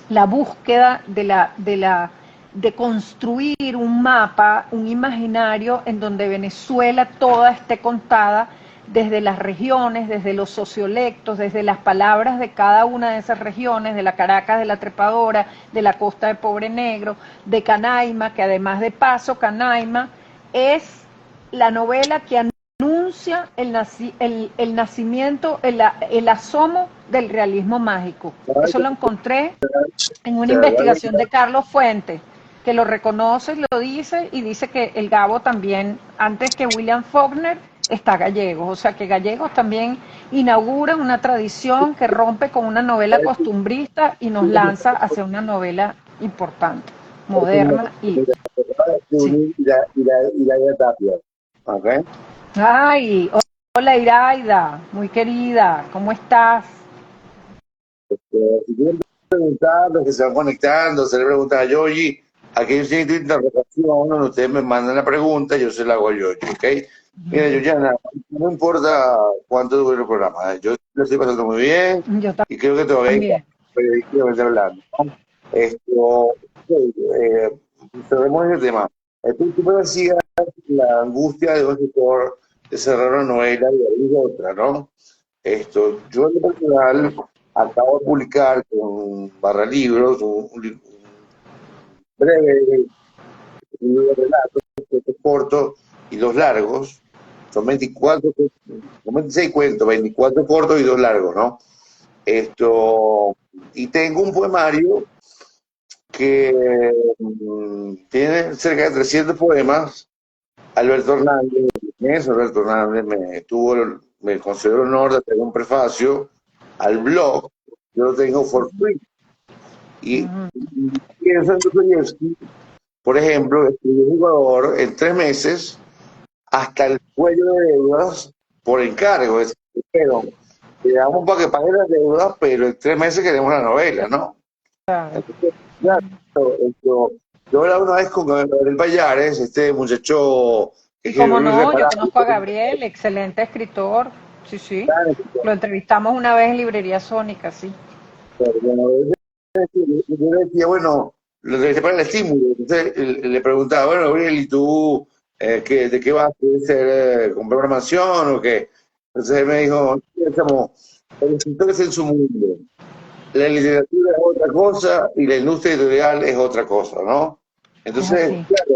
Speaker 2: la búsqueda de construir un mapa, un imaginario en donde Venezuela toda esté contada desde las regiones, desde los sociolectos, desde las palabras de cada una de esas regiones, de la Caracas, de la Trepadora, de la Costa de Pobre Negro, de Canaima, que además de paso, Canaima es la novela que anuncia el nacimiento, el asomo del realismo mágico. Eso lo encontré en una investigación de Carlos Fuentes, que lo reconoce, lo dice, y dice que el Gabo también, antes que William Faulkner, está Gallegos. O sea que Gallegos también inaugura una tradición que rompe con una novela costumbrista y nos lanza hacia una novela importante, moderna y... Sí.
Speaker 3: Iraida Tapia. ¿Okay?
Speaker 2: Ay, hola Iraida, muy querida, ¿cómo estás?
Speaker 3: Si quieren preguntar, los que se van conectando, se le preguntan a Yogi, aquí yo siento interrogación, donde ustedes me mandan la pregunta, yo se la hago a Yogi, ¿ok? Mira, Yoyana, no importa cuánto dure el programa, yo lo estoy pasando muy bien
Speaker 2: Yo
Speaker 3: y creo que todavía periodísticamente hablando, ¿no? Cerremos el tema. Tú me decías la angustia de un escritor de cerrar una novela y abrir otra, ¿no? Yo en lo personal acabo de publicar con Barra Libros un breve libro de relatos, cortos y dos largos. Son 24, son 26 cuentos, 24 cortos y dos largos, ¿no? Y tengo un poemario que tiene cerca de 300 poemas. Alberto Hernández me concedió el honor de tener un prefacio al blog. Yo lo tengo for free. Y pienso en Dostoyevsky, por ejemplo, escribió un jugador en 3 meses hasta el cuello de deudas por encargo. Es decir, pero le damos para que pague las deudas, pero en 3 meses queremos la novela, ¿no? Entonces, claro, yo hablaba una vez con Gabriel Payares, este muchacho que
Speaker 2: Y como no, yo
Speaker 3: irreparable.
Speaker 2: conozco a Gabriel, excelente escritor, sí, lo entrevistamos una vez en Librería Sónica, sí.
Speaker 3: Yo le decía, bueno, lo que para el estímulo. Entonces le preguntaba, bueno, Gabriel, ¿y tú de qué vas? ¿Quieres comprar una mansión o qué? Entonces él me dijo, el escritor es en su mundo. La literatura es otra cosa y la industria editorial es otra cosa, ¿no? Entonces, claro,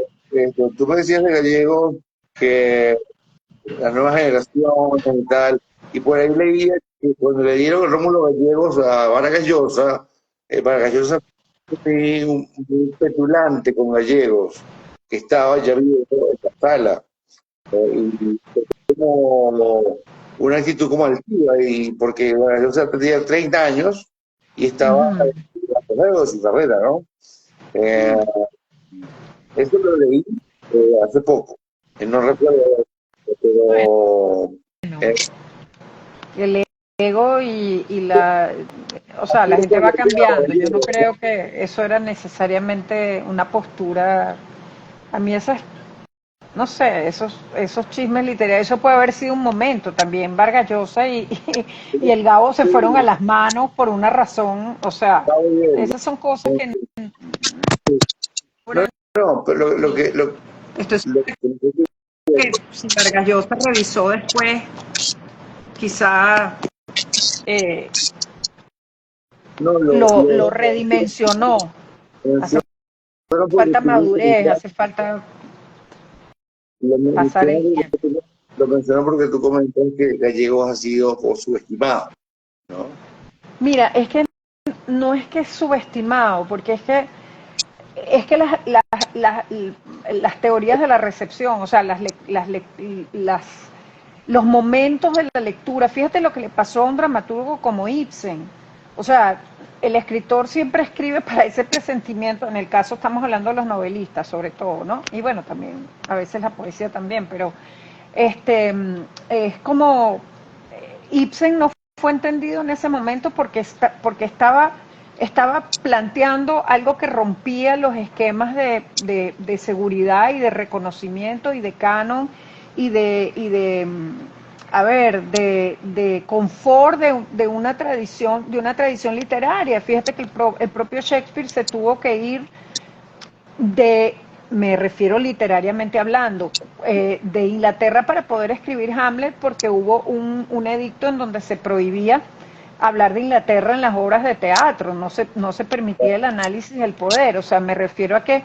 Speaker 3: tú me decías de Gallegos que las nuevas generaciones y tal, y por ahí leía que cuando le dieron el Rómulo Gallegos a Vargas Llosa fue un petulante con Gallegos, que estaba ya vivo en la sala, y como una actitud como altiva, y porque Vargas Llosa tenía 30 años y estaba en su carrera, ¿no? Eso lo leí hace poco, no recuerdo, pero Eh,
Speaker 2: el ego y la, o sea, la gente va cambiando. Yo no creo que eso era necesariamente una postura. A mí esas, no sé, esos chismes literarios, eso puede haber sido un momento también. Vargas Llosa y el Gabo se fueron a las manos por una razón, o sea,
Speaker 3: está bien.
Speaker 2: esas son cosas que
Speaker 3: No, no, pero
Speaker 2: estoy
Speaker 3: lo que-
Speaker 2: que si Vargas Llosa revisó después, quizá eh,
Speaker 3: no,
Speaker 2: lo redimensionó. Hace
Speaker 3: fueron porque
Speaker 2: falta madurez, hace falta
Speaker 3: lo
Speaker 2: pasar el
Speaker 3: menciono
Speaker 2: tiempo.
Speaker 3: lo menciono porque tú comentas que Gallegos ha sido o subestimado, ¿no?
Speaker 2: Mira, es que no es que es subestimado, porque es que las teorías de la recepción, o sea, las, los momentos de la lectura, fíjate lo que le pasó a un dramaturgo como Ibsen. O sea, el escritor siempre escribe para ese presentimiento, en el caso estamos hablando de los novelistas sobre todo, ¿no? Y bueno, también, a veces la poesía también, pero es como Ibsen no fue entendido en ese momento porque estaba planteando algo que rompía los esquemas de seguridad y de reconocimiento y de canon y de a ver, de confort de una tradición literaria. Fíjate que el propio Shakespeare se tuvo que ir de, me refiero literariamente hablando, de Inglaterra para poder escribir Hamlet porque hubo un edicto en donde se prohibía hablar de Inglaterra en las obras de teatro, no se permitía el análisis del poder, o sea, me refiero a que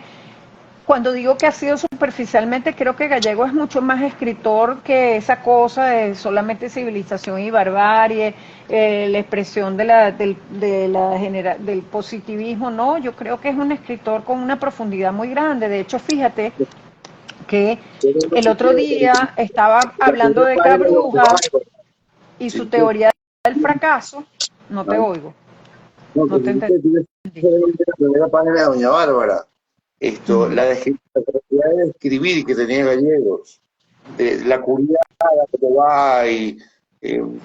Speaker 2: cuando digo que ha sido superficialmente, creo que Gallego es mucho más escritor que esa cosa de solamente civilización y barbarie, la expresión del positivismo. No, yo creo que es un escritor con una profundidad muy grande. De hecho, fíjate que el otro día estaba
Speaker 3: La
Speaker 2: hablando
Speaker 3: primera
Speaker 2: de
Speaker 3: página de Doña
Speaker 2: Cabruja
Speaker 3: Bárbara,
Speaker 2: y su
Speaker 3: ¿viste?
Speaker 2: teoría del fracaso. No te
Speaker 3: Ay,
Speaker 2: oigo,
Speaker 3: no, que
Speaker 2: no te entendí.
Speaker 3: tienes la primera página de Doña Bárbara.
Speaker 2: Ujú.
Speaker 3: La capacidad de escribir que tenía Gallegos, de la curiosidad que va y,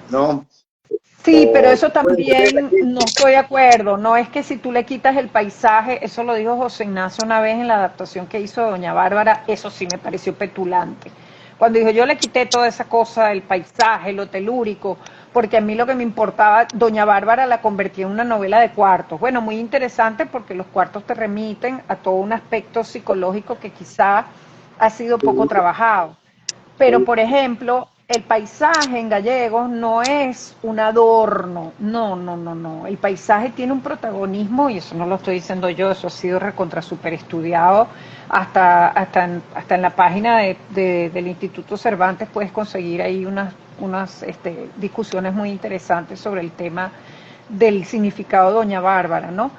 Speaker 3: ¿no?
Speaker 2: Sí, pero
Speaker 3: O,
Speaker 2: eso
Speaker 3: bueno,
Speaker 2: también no estoy de acuerdo. No es que si tú le quitas el paisaje, eso lo dijo José Ignacio una vez en la adaptación que hizo de Doña Bárbara, eso sí me pareció petulante. Cuando dijo yo le quité toda esa cosa, el paisaje, lo telúrico, porque a mí lo que me importaba, Doña Bárbara la convertí en una novela de cuartos. Bueno, muy interesante porque los cuartos te remiten a todo un aspecto psicológico que quizá ha sido poco trabajado. Pero, por ejemplo, el paisaje en Gallegos no es un adorno, no, no, no, no. El paisaje tiene un protagonismo, y eso no lo estoy diciendo yo, eso ha sido recontra super estudiado. Hasta en la página del Instituto Cervantes puedes conseguir ahí unas discusiones muy interesantes sobre el tema del significado de Doña Bárbara, ¿no?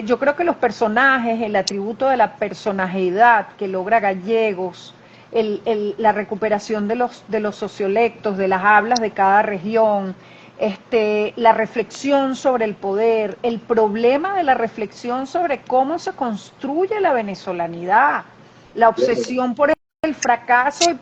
Speaker 2: Yo creo que los personajes, el atributo de la personajeidad que logra Gallegos, la recuperación de los sociolectos, de las hablas de cada región, la reflexión sobre el poder, el problema de la reflexión sobre cómo se construye la venezolanidad, la obsesión por el fracaso y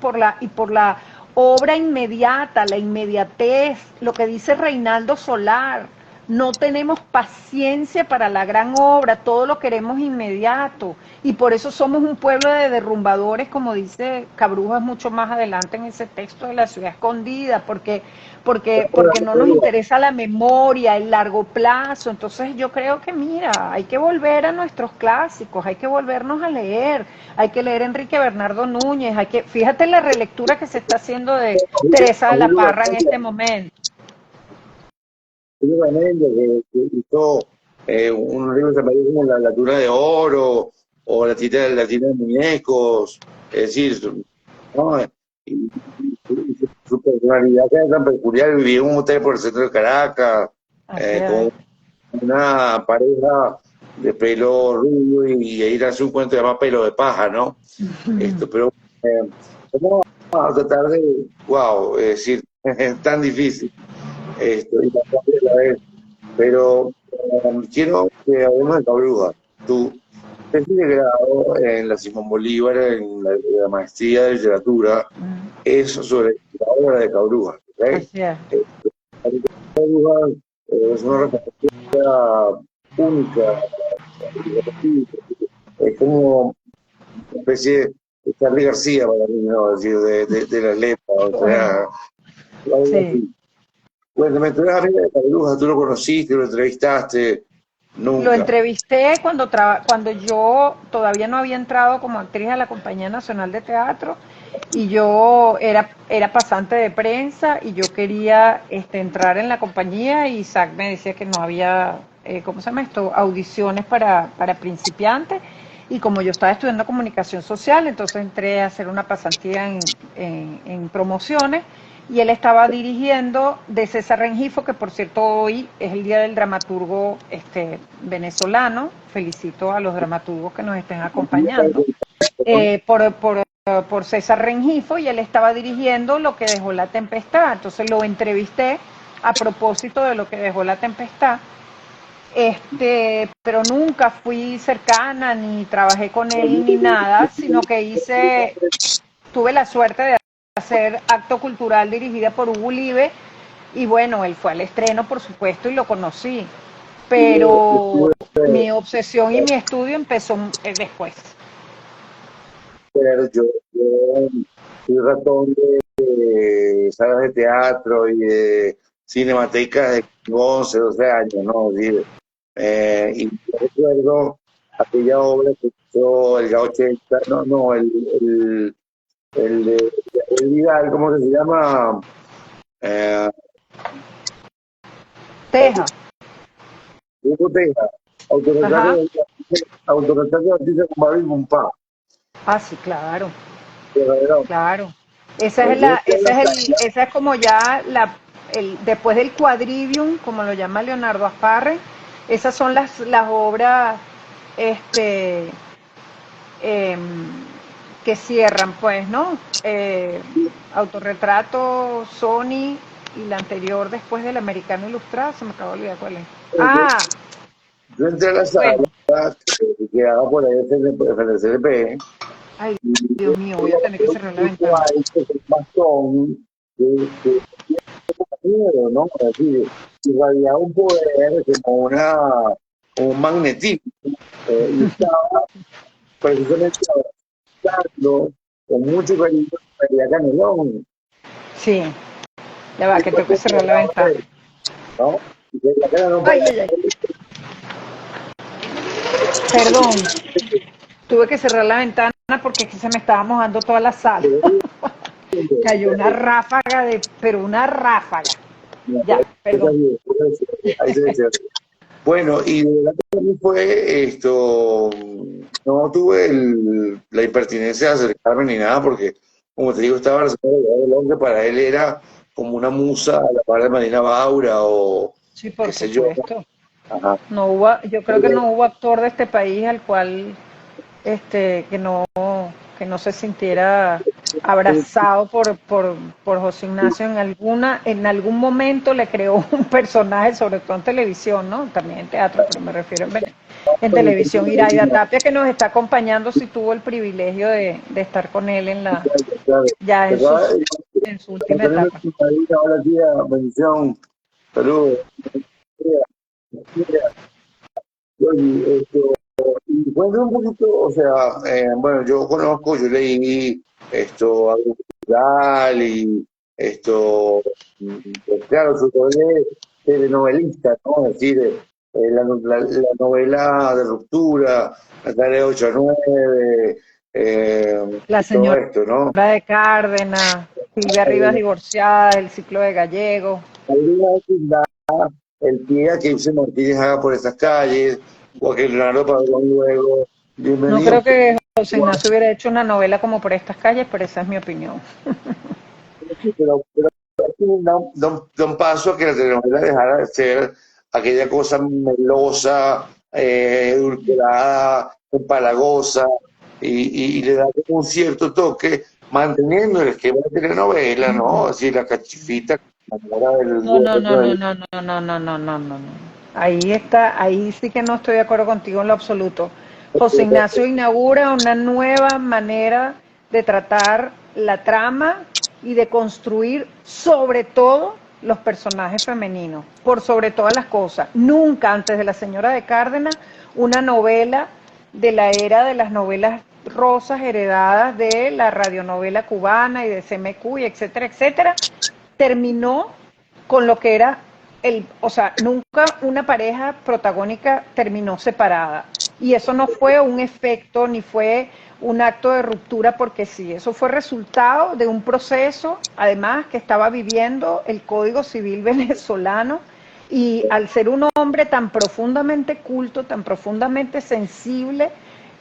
Speaker 2: por la obra inmediata, la inmediatez, lo que dice Reinaldo Solar, no tenemos paciencia para la gran obra, todo lo queremos inmediato y por eso somos un pueblo de derrumbadores, como dice Cabrujas mucho más adelante en ese texto de la ciudad escondida, porque no nos interesa la memoria, el largo plazo. Entonces yo creo que mira, hay que volver a nuestros clásicos, hay que volvernos a leer, hay que leer Enrique Bernardo Núñez, fíjate la relectura que se está haciendo de Teresa de la Parra en este momento.
Speaker 3: Julio Vanello, que hizo un libro que se llama como La Luna de Oro o la Tina de Muñecos, es decir, ¿no? Su personalidad que era tan peculiar, vivía en un hotel por el centro de Caracas,
Speaker 2: Así
Speaker 3: con
Speaker 2: es.
Speaker 3: una pareja de pelo rubio y ahí nace un cuento llamado Pelo de Paja, ¿no? Pero ¿cómo vamos a tratar de, wow, es decir, es tan difícil y tan fácil a la vez. Pero quiero que hablemos de Cabruja. Tu tesis de grado en la Simón Bolívar, en la maestría de literatura, es sobre el obra de Cabruja. ¿Okay?
Speaker 2: Así es.
Speaker 3: Cabruja es una referencia única, es como una especie de Charly García para mí, ¿no? Es decir, de las letras, o sea, algo
Speaker 2: Sí.
Speaker 3: así. Cuéntame, tú eres amiga de Cabruja, tú lo conociste, lo entrevistaste,
Speaker 2: Lo
Speaker 3: nunca.
Speaker 2: entrevisté cuando yo todavía no había entrado como actriz a la Compañía Nacional de Teatro y yo era pasante de prensa y yo quería entrar en la compañía y Isaac me decía que no había, ¿cómo se llama esto? Audiciones para principiantes y como yo estaba estudiando comunicación social, entonces entré a hacer una pasantía en promociones y él estaba dirigiendo de César Rengifo, que por cierto hoy es el Día del Dramaturgo venezolano. Felicito a los dramaturgos que nos estén acompañando. Por César Rengifo y él estaba dirigiendo Lo que dejó la tempestad. Entonces lo entrevisté a propósito de Lo que dejó la tempestad. Pero nunca fui cercana ni trabajé con él ni nada, sino que tuve la suerte de hacer Acto Cultural dirigida por Hugo Live y bueno, él fue al estreno por supuesto y lo conocí, pero mi obsesión y mi estudio empezó después.
Speaker 3: Pero yo soy ratón de salas de teatro y de cinematecas de 11, 12 años, ¿no? Sí, y yo recuerdo aquella obra que hizo el G80, el de el Vidal, ¿cómo que se llama? Eh,
Speaker 2: Teja,
Speaker 3: Grupo Teja,
Speaker 2: ajá,
Speaker 3: autorretrato de artista con Babi Bumpá.
Speaker 2: ah sí, claro,
Speaker 3: Pero,
Speaker 2: claro. Esa es como ya después del quadrivium, como lo llama Leonardo Asparre, esas son las obras este, eh, que cierran, pues, ¿no? Autorretrato, Sony y la anterior después del Americano Ilustrado, se me acaba de olvidar cuál es. Ah,
Speaker 3: yo entré a la sala
Speaker 2: bueno,
Speaker 3: que quedaba por ahí frente al CLP.
Speaker 2: ay, Dios mío, voy a tener que cerrar la ventana.
Speaker 3: Hay un bastón que miedo, ¿no? Así, irradiaba un poder como un magnetismo. Y estaba precisamente abrazando con mucho cariño a María Canelón.
Speaker 2: Sí, ya va,
Speaker 3: Y
Speaker 2: que
Speaker 3: fue
Speaker 2: tengo que
Speaker 3: como
Speaker 2: cerrar la
Speaker 3: la
Speaker 2: ventana.
Speaker 3: mujer, ¿no? Y María Canelón
Speaker 2: Ay, ay, ay, perdón, tuve que cerrar la ventana porque es que se me estaba mojando toda la sala. Cayó una ráfaga pero una ráfaga. Ya, perdón.
Speaker 3: ahí se ve. Bueno, y de verdad que a mí fue esto, no tuve la impertinencia de acercarme ni nada, porque, como te digo, estaba Barcelona, que para él era como una musa a la par de Marina Baura o
Speaker 2: Sí,
Speaker 3: qué
Speaker 2: por
Speaker 3: sé yo.
Speaker 2: supuesto.
Speaker 3: Ajá.
Speaker 2: Yo creo que no hubo actor de este país al cual que no se sintiera abrazado por José Ignacio en algún momento le creó un personaje, sobre todo en televisión, ¿no? También en teatro, pero me refiero en televisión. Iraida Tapia, que nos está acompañando, sí tuvo el privilegio de estar con él ya en su última etapa.
Speaker 3: Hola tía, bendición, saludos. Oye, y cuéntame un poquito, o sea, bueno, yo leí esto, algo cultural y esto, pues claro, su rol de telenovelista, ¿no? Es decir, la novela de ruptura, la tarea 8 a 9,
Speaker 2: La
Speaker 3: todo
Speaker 2: señora
Speaker 3: esto, ¿no?
Speaker 2: de Cárdenas, Silvia Rivas
Speaker 3: Eh,
Speaker 2: divorciada, el ciclo de Gallego.
Speaker 3: Habría que dar el pie a que Ibsen Martínez haga por estas calles, o a que Leonardo Padrón luego,
Speaker 2: No
Speaker 3: bienvenido.
Speaker 2: creo que José Ignacio hubiera hecho una novela como por estas calles, pero esa es mi opinión.
Speaker 3: Sí, pero da un paso a que la telenovela dejara de ser aquella cosa melosa, edulcorada, empalagosa, y le da como un cierto toque, manteniendo el esquema de telenovela, ¿no? Así la cachifita que enamora del
Speaker 2: No, no, no,
Speaker 3: dueño
Speaker 2: no,
Speaker 3: del...
Speaker 2: no, no, no, no, no, no, no. Ahí sí que no estoy de acuerdo contigo en lo absoluto. José Ignacio inaugura una nueva manera de tratar la trama y de construir sobre todo los personajes femeninos, por sobre todas las cosas. Nunca antes de La Señora de Cárdenas, una novela de la era de las novelas rosas heredadas de la radionovela cubana y de CMQ y etcétera, etcétera, terminó con lo que era o sea, nunca una pareja protagónica terminó separada. Y eso no fue un efecto ni fue un acto de ruptura porque sí, eso fue resultado de un proceso, además, que estaba viviendo el Código Civil venezolano, y al ser un hombre tan profundamente culto, tan profundamente sensible,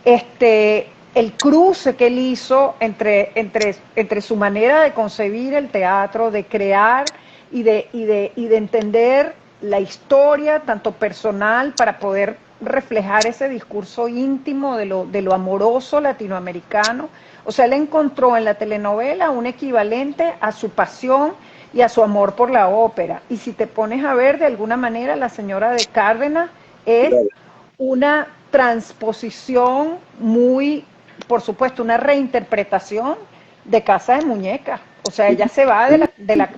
Speaker 2: el cruce que él hizo entre su manera de concebir el teatro, de crear y de entender la historia, tanto personal, para poder reflejar ese discurso íntimo de lo amoroso latinoamericano. O sea, él encontró en la telenovela un equivalente a su pasión y a su amor por la ópera. Y si te pones a ver, de alguna manera, La Señora de Cárdenas es una transposición muy, por supuesto, una reinterpretación de Casa de Muñecas. O sea, ella se va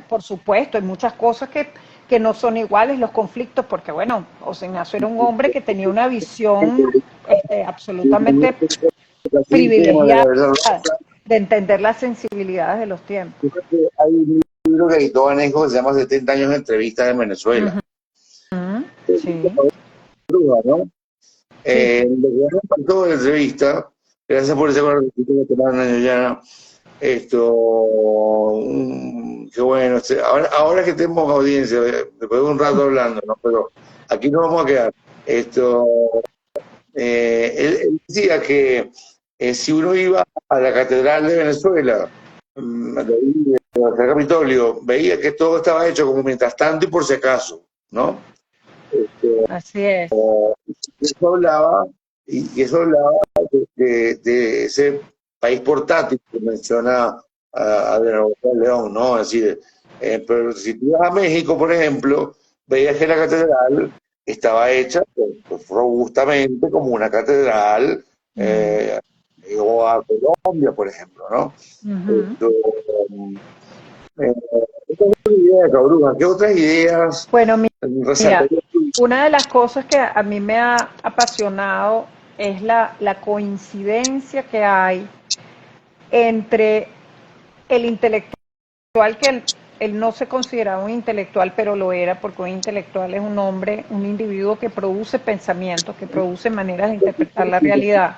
Speaker 2: por supuesto, hay muchas cosas que no son iguales, los conflictos, porque bueno, José Ignacio era un hombre que tenía una visión absolutamente privilegiada de entender las sensibilidades de los tiempos.
Speaker 3: Hay un libro que editó Vanesco que se llama 70 años de entrevistas en Venezuela.
Speaker 2: Sí.
Speaker 3: ¿No?
Speaker 2: Sí.
Speaker 3: Lo que me impactó de la entrevista, gracias por ese conocimiento que tomaron ya. Qué bueno. Ahora que tenemos audiencia, después de un rato hablando, ¿no? Pero aquí nos vamos a quedar. Él decía que si uno iba a la Catedral de Venezuela, al Capitolio, veía que todo estaba hecho como mientras tanto y por si acaso, ¿no?
Speaker 2: Así es.
Speaker 3: Eso hablaba, y eso hablaba de ese país portátil que menciona a León, ¿no? Es decir, pero si tú vas a México, por ejemplo, veías que la catedral estaba hecha pues, robustamente como una catedral, o a Colombia, por ejemplo, ¿no? ¿Qué otras ideas
Speaker 2: Bueno, mira,
Speaker 3: resaltarías?
Speaker 2: una de las cosas que a mí me ha apasionado es la coincidencia que hay entre el intelectual, que él no se consideraba un intelectual, pero lo era, porque un intelectual es un hombre, un individuo que produce pensamientos, que produce maneras de interpretar la realidad,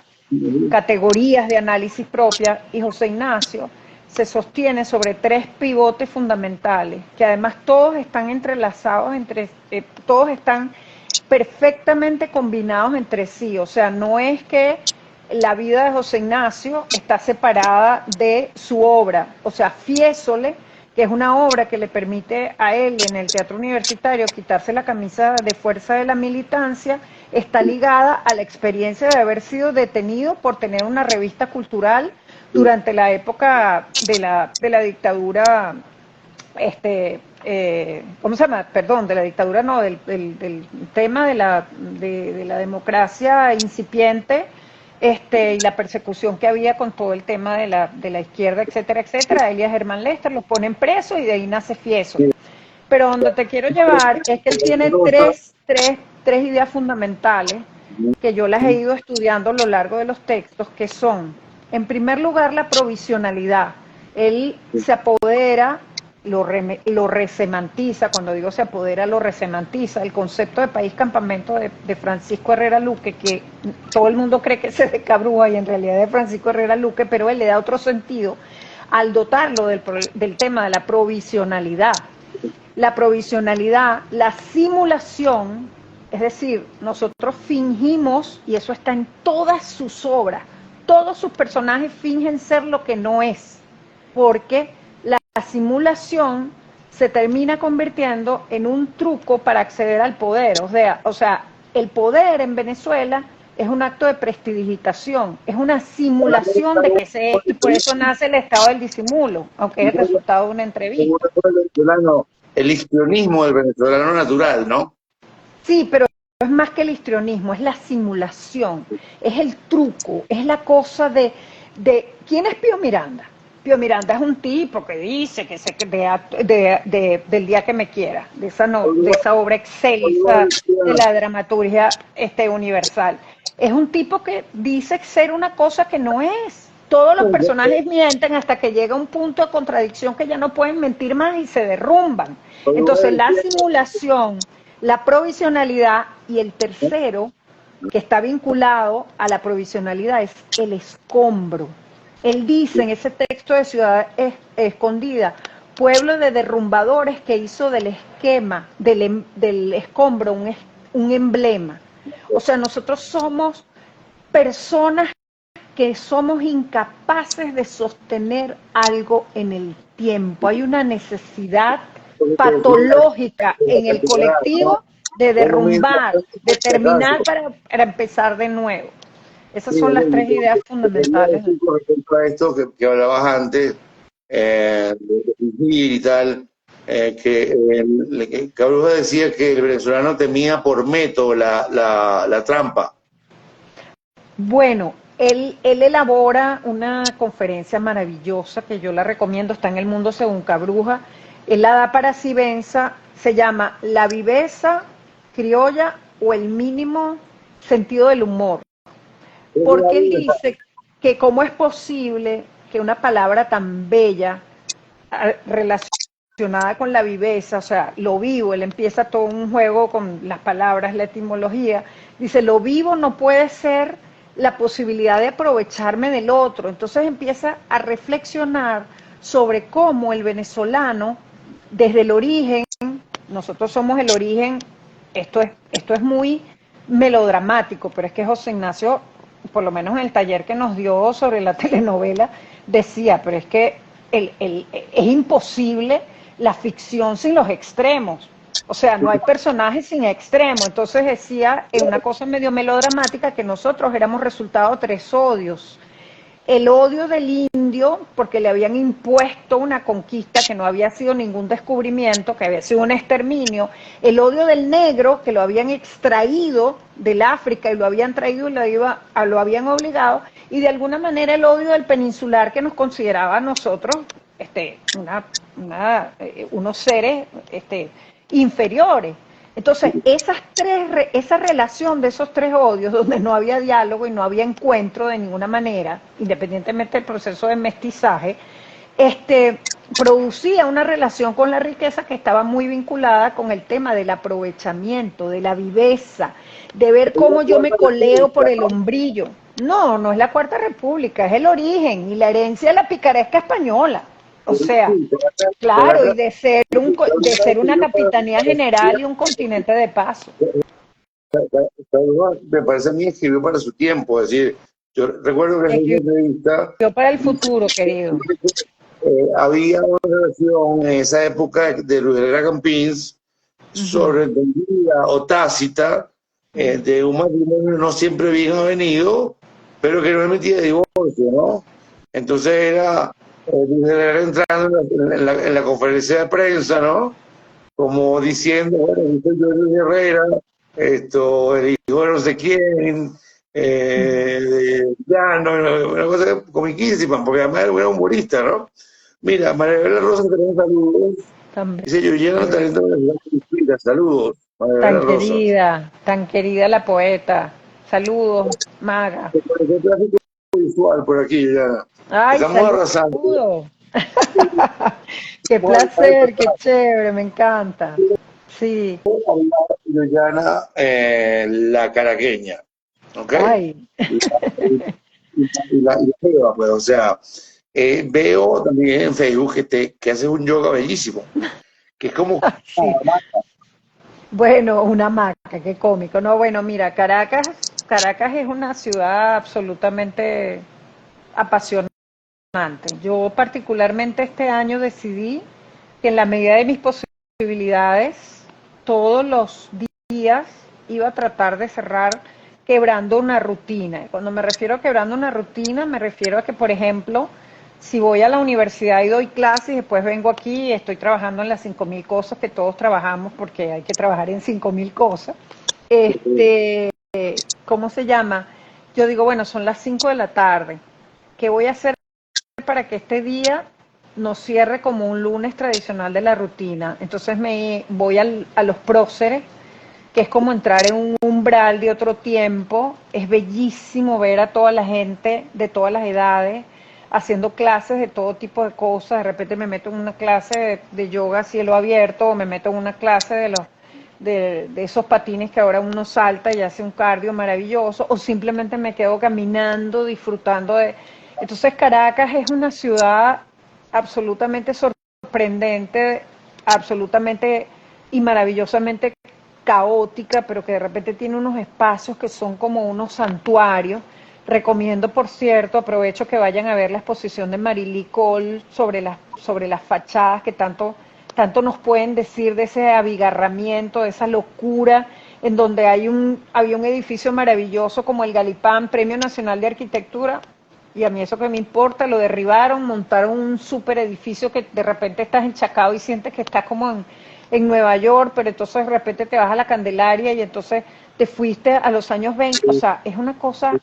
Speaker 2: categorías de análisis propias, y José Ignacio se sostiene sobre tres pivotes fundamentales, que además todos están entrelazados, todos están perfectamente combinados entre sí. O sea, no es que la vida de José Ignacio está separada de su obra. O sea, Fiesole, que es una obra que le permite a él en el teatro universitario quitarse la camisa de fuerza de la militancia, está ligada a la experiencia de haber sido detenido por tener una revista cultural durante la época de la dictadura, ¿cómo se llama? Perdón, de la dictadura no, del tema de la democracia incipiente, y la persecución que había con todo el tema de la izquierda, etcétera, etcétera. Elías Germán Lester los ponen presos y de ahí nace Fiesole. Pero donde te quiero llevar es que él tiene tres ideas fundamentales que yo las he ido estudiando a lo largo de los textos, que son, en primer lugar, la provisionalidad. Él se apodera, lo resemantiza. Cuando digo se apodera, lo resemantiza. El concepto de país campamento de Francisco Herrera Luque, que todo el mundo cree que es de Cabrúa y en realidad es de Francisco Herrera Luque, pero él le da otro sentido al dotarlo del tema de la provisionalidad. La provisionalidad, la simulación, es decir, nosotros fingimos, y eso está en todas sus obras, todos sus personajes fingen ser lo que no es, porque la simulación se termina convirtiendo en un truco para acceder al poder. O sea, el poder en Venezuela es un acto de prestidigitación, es una simulación de que se es, y por eso nace el estado del disimulo, aunque es el resultado de una entrevista.
Speaker 3: El histrionismo del venezolano natural, ¿no?
Speaker 2: Sí, pero es más que el histrionismo, es la simulación, es el truco, es la cosa de ¿quién es Pío Miranda? Pío Miranda es un tipo que dice que se crea del día que me quiera, de esa, no, de esa obra excelsa de la dramaturgia universal. Es un tipo que dice ser una cosa que no es. Todos los personajes mienten hasta que llega un punto de contradicción que ya no pueden mentir más y se derrumban. Entonces la simulación, la provisionalidad y el tercero, que está vinculado a la provisionalidad, es el escombro. Él dice en ese texto de Ciudad Escondida, pueblo de derrumbadores que hizo del esquema, del escombro, un emblema. O sea, nosotros somos personas que somos incapaces de sostener algo en el tiempo. Hay una necesidad patológica en el colectivo de derrumbar, de terminar para empezar de nuevo. Esas son las tres ideas fundamentales.
Speaker 3: Respecto a esto que hablabas antes, de fingir y tal, que Cabruja decía que el venezolano temía por método la trampa.
Speaker 2: Bueno, él elabora una conferencia maravillosa que yo la recomiendo, está en El Mundo Según Cabruja. Él la da para Sivenza, se llama La viveza criolla o el mínimo sentido del humor. Porque él dice que cómo es posible que una palabra tan bella relacionada con la viveza, o sea, lo vivo, él empieza todo un juego con las palabras, la etimología, dice, lo vivo no puede ser la posibilidad de aprovecharme del otro. Entonces empieza a reflexionar sobre cómo el venezolano, desde el origen, nosotros somos el origen, esto es muy melodramático, pero es que José Ignacio, por lo menos en el taller que nos dio sobre la telenovela, decía, pero es que es imposible la ficción sin los extremos. O sea, no hay personajes sin extremos. Entonces decía en una cosa medio melodramática que nosotros éramos resultado de tres odios. El odio del indio, porque le habían impuesto una conquista que no había sido ningún descubrimiento, que había sido un exterminio. El odio del negro, que lo habían extraído del África y lo habían traído y lo habían obligado. Y de alguna manera el odio del peninsular, que nos consideraba a nosotros unos seres inferiores. Entonces, esa relación de esos tres odios, donde no había diálogo y no había encuentro de ninguna manera, independientemente del proceso de mestizaje, producía una relación con la riqueza que estaba muy vinculada con el tema del aprovechamiento, de la viveza, de ver cómo yo me coleo por el hombrillo. No, no es la Cuarta República, es el origen y la herencia de la picaresca española. O sea, claro, y de ser una capitanía general y un continente de paso.
Speaker 3: Me parece a mí escribió para su tiempo, es decir, yo recuerdo que en esa entrevista
Speaker 2: para el futuro, querido.
Speaker 3: Había una relación en esa época de Luis Herrera Campins, sobreentendida o tácita, de un matrimonio no siempre bien avenido, pero que no emitía divorcio, ¿no? Entonces era Luis Herrera entrando en la conferencia de prensa, ¿no? Como diciendo, bueno, yo soy Luis Herrera, el hijo de no sé quién, de Llano, una cosa comiquísima, porque además era un humorista, ¿no? Mira, Maribel Rosa, tenemos saludos.
Speaker 2: También.
Speaker 3: Dice, yo lleno de talento de la ciudad. Saludos, Maribel
Speaker 2: tan querida la poeta. Saludos, Maga.
Speaker 3: Visual por aquí, ya.
Speaker 2: Ay,
Speaker 3: estamos arrasando.
Speaker 2: Qué placer, qué chévere, me encanta. Sí.
Speaker 3: Liliana, la caraqueña, ¿ok?
Speaker 2: Ay.
Speaker 3: Y la Eva, pues, o sea, veo también en Facebook que haces un yoga bellísimo, que es como...
Speaker 2: Sí. Bueno, una hamaca, qué cómico. No, bueno, mira, Caracas es una ciudad absolutamente apasionante. Yo particularmente este año decidí que en la medida de mis posibilidades, todos los días iba a tratar de cerrar quebrando una rutina. Cuando me refiero a quebrando una rutina, me refiero a que, por ejemplo, si voy a la universidad y doy clases y después vengo aquí y estoy trabajando en las 5.000 cosas que todos trabajamos porque hay que trabajar en 5.000 cosas, ¿cómo se llama? Yo digo, bueno, son las 5 de la tarde, ¿qué voy a hacer para que este día nos cierre como un lunes tradicional de la rutina. Entonces me voy a los próceres, que es como entrar en un umbral de otro tiempo. Es bellísimo ver a toda la gente de todas las edades haciendo clases de todo tipo de cosas. De repente me meto en una clase de yoga a cielo abierto, o me meto en una clase de esos patines que ahora uno salta y hace un cardio maravilloso, o simplemente me quedo caminando, disfrutando de... Entonces Caracas es una ciudad absolutamente sorprendente, absolutamente y maravillosamente caótica, pero que de repente tiene unos espacios que son como unos santuarios. Recomiendo, por cierto, aprovecho que vayan a ver la exposición de Marily Cole sobre las fachadas que tanto nos pueden decir de ese abigarramiento, de esa locura, en donde había un edificio maravilloso como el Galipán, Premio Nacional de Arquitectura, y a mí eso que me importa, lo derribaron, montaron un super edificio que de repente estás enchacado y sientes que estás como en Nueva York, pero entonces de repente te vas a la Candelaria y entonces te fuiste a los años 20. O sea, es una cosa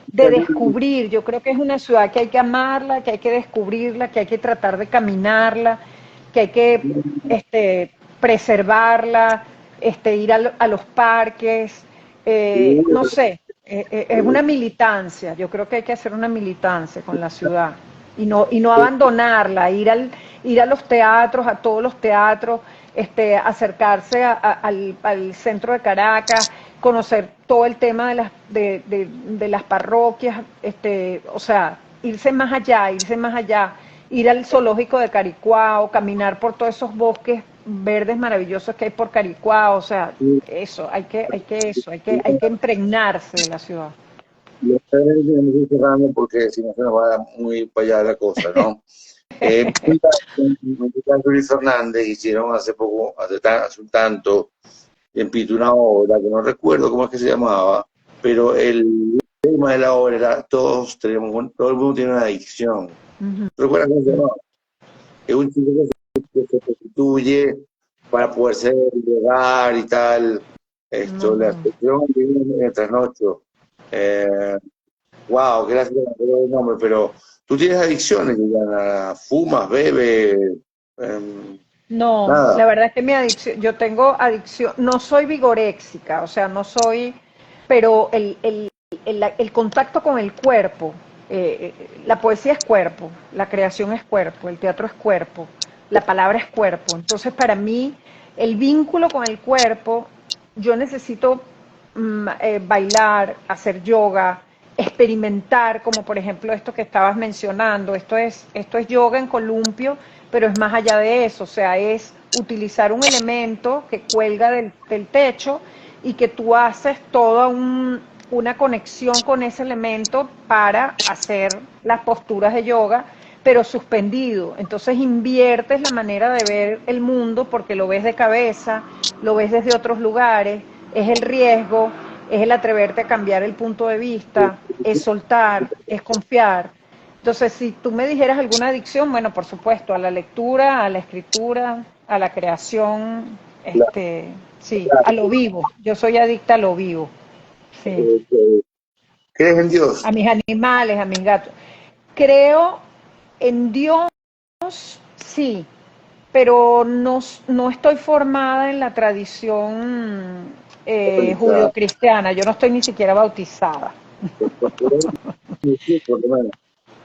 Speaker 2: de descubrir. Yo creo que es una ciudad que hay que amarla, que hay que descubrirla, que hay que tratar de caminarla, que hay que preservarla, ir a los parques, no sé, es una militancia. Yo creo que hay que hacer una militancia con la ciudad y no abandonarla, ir a los teatros, a todos los teatros, acercarse al centro de Caracas, conocer todo el tema de las parroquias, o sea, irse más allá, ir al zoológico de Caricuao, caminar por todos esos bosques verdes maravillosos que hay por Caricuao. O sea, eso, hay que impregnarse de la ciudad.
Speaker 3: Y estoy cerrando porque si no se nos va muy para allá la cosa, ¿no? Luis Fernández hicieron hace poco, hace un tanto, en Pito, una obra que no recuerdo cómo es que se llamaba, pero el tema de la obra era todo el mundo tiene una adicción. ¿Recuerdas cómo se llamaba? Es un chico que se prostituye para poder ser llegar y tal. La expresión viene en el trasnocho. Wow, gracias por el nombre, pero tú tienes adicciones, Liliana, fumas, bebes,
Speaker 2: No,
Speaker 3: nada.
Speaker 2: la verdad es que mi adicción, yo tengo adicción, no soy vigoréxica, o sea, no soy, pero el contacto con el cuerpo, la poesía es cuerpo, la creación es cuerpo, el teatro es cuerpo, la palabra es cuerpo. Entonces, para mí, el vínculo con el cuerpo, yo necesito bailar, hacer yoga, experimentar, como por ejemplo esto que estabas mencionando. Esto es yoga en columpio, pero es más allá de eso. O sea, es utilizar un elemento que cuelga del techo y que tú haces toda una conexión con ese elemento para hacer las posturas de yoga, pero suspendido. Entonces inviertes la manera de ver el mundo porque lo ves de cabeza, lo ves desde otros lugares, es el riesgo, es el atreverte a cambiar el punto de vista, es soltar, es confiar. Entonces, si tú me dijeras alguna adicción, bueno, por supuesto, a la lectura, a la escritura, a la creación, sí, a lo vivo. Yo soy adicta a lo vivo, sí.
Speaker 3: ¿Crees en Dios?
Speaker 2: A mis animales, a mis gatos. Creo en Dios, sí, pero no estoy formada en la tradición judio-cristiana. Yo no estoy ni siquiera bautizada.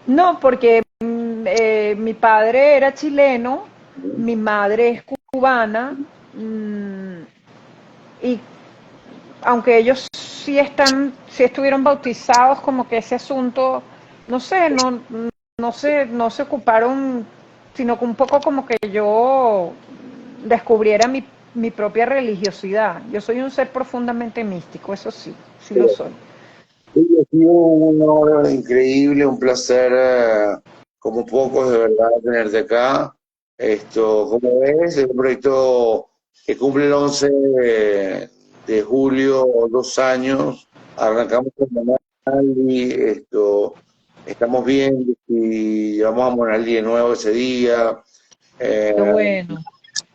Speaker 2: No, porque mi padre era chileno, mi madre es cubana, y aunque ellos sí estuvieron bautizados, como que ese asunto, no sé, no se ocuparon, sino que un poco como que yo descubriera mi propia religiosidad. Yo soy un ser profundamente místico, eso sí, sí lo soy.
Speaker 3: Sí, ha sido una hora increíble, un placer, como pocos, de verdad, tenerte acá. Como ves, es un proyecto que cumple el 11 de julio, 2 años. Arrancamos con Monaldi, estamos viendo si llevamos a Monaldi de nuevo ese día.
Speaker 2: Qué bueno,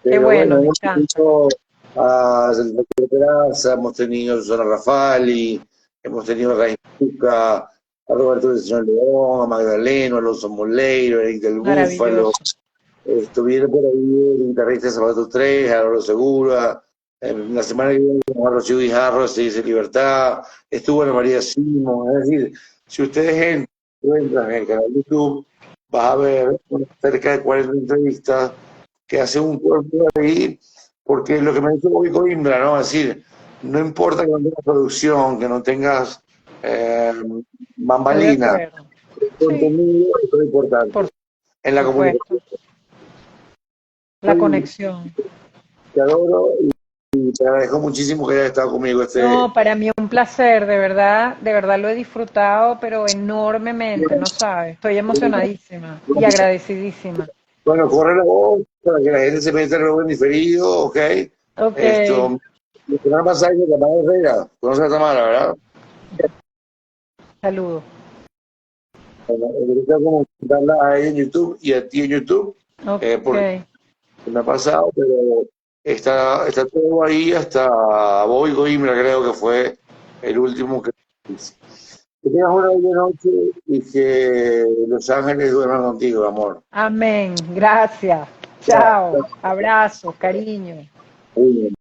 Speaker 2: qué
Speaker 3: Pero
Speaker 2: bueno,
Speaker 3: bueno,
Speaker 2: me
Speaker 3: hemos
Speaker 2: encanta.
Speaker 3: tenido a Sergio Peraza, hemos tenido a Susana Rafali, hemos tenido a Raimundo, a Roberto de Señor León, a Magdaleno, a Alonso Moleiro, a Eric del Búfalo,
Speaker 2: Maravilloso.
Speaker 3: viene por ahí el guitarrista de Zapato 3, Álvaro Segura, la semana que viene a Rocío Guijarro, se dice Libertad, estuvo Ana María Simón, es decir, si ustedes entran en el canal de YouTube, vas a ver cerca de 40 entrevistas que hace un cuerpo ahí, porque lo que me dice Bobby Coimbra, ¿no? Es decir, no importa que no tengas producción, que no tengas eh,
Speaker 2: Estoy de
Speaker 3: bambalina,
Speaker 2: acuerdo.
Speaker 3: el
Speaker 2: Sí,
Speaker 3: contenido es lo importante
Speaker 2: por
Speaker 3: en la
Speaker 2: supuesto.
Speaker 3: comunicación.
Speaker 2: La conexión.
Speaker 3: Te adoro y te agradezco muchísimo que hayas estado conmigo
Speaker 2: No, para mí un placer, de verdad lo he disfrutado, pero enormemente, no sabes. Estoy emocionadísima y agradecidísima.
Speaker 3: bueno, corre la voz para que la gente se meta luego en diferido, ¿ok?
Speaker 2: Ok,
Speaker 3: Esto, la semana pasada hice Tamara Herrera, conoces a Tamara, ¿verdad?
Speaker 2: saludos.
Speaker 3: Bueno, ahorita como darla a ella en YouTube y a ti en YouTube,
Speaker 2: Ok,
Speaker 3: porque me ha pasado, pero está todo ahí, hasta Bobby Coimbra creo que fue el último que hice. Que tengas una buena noche y que Los Ángeles duerman contigo, amor.
Speaker 2: amén. Gracias.
Speaker 3: Ya,
Speaker 2: Chao. Abrazos, cariño.
Speaker 3: ya.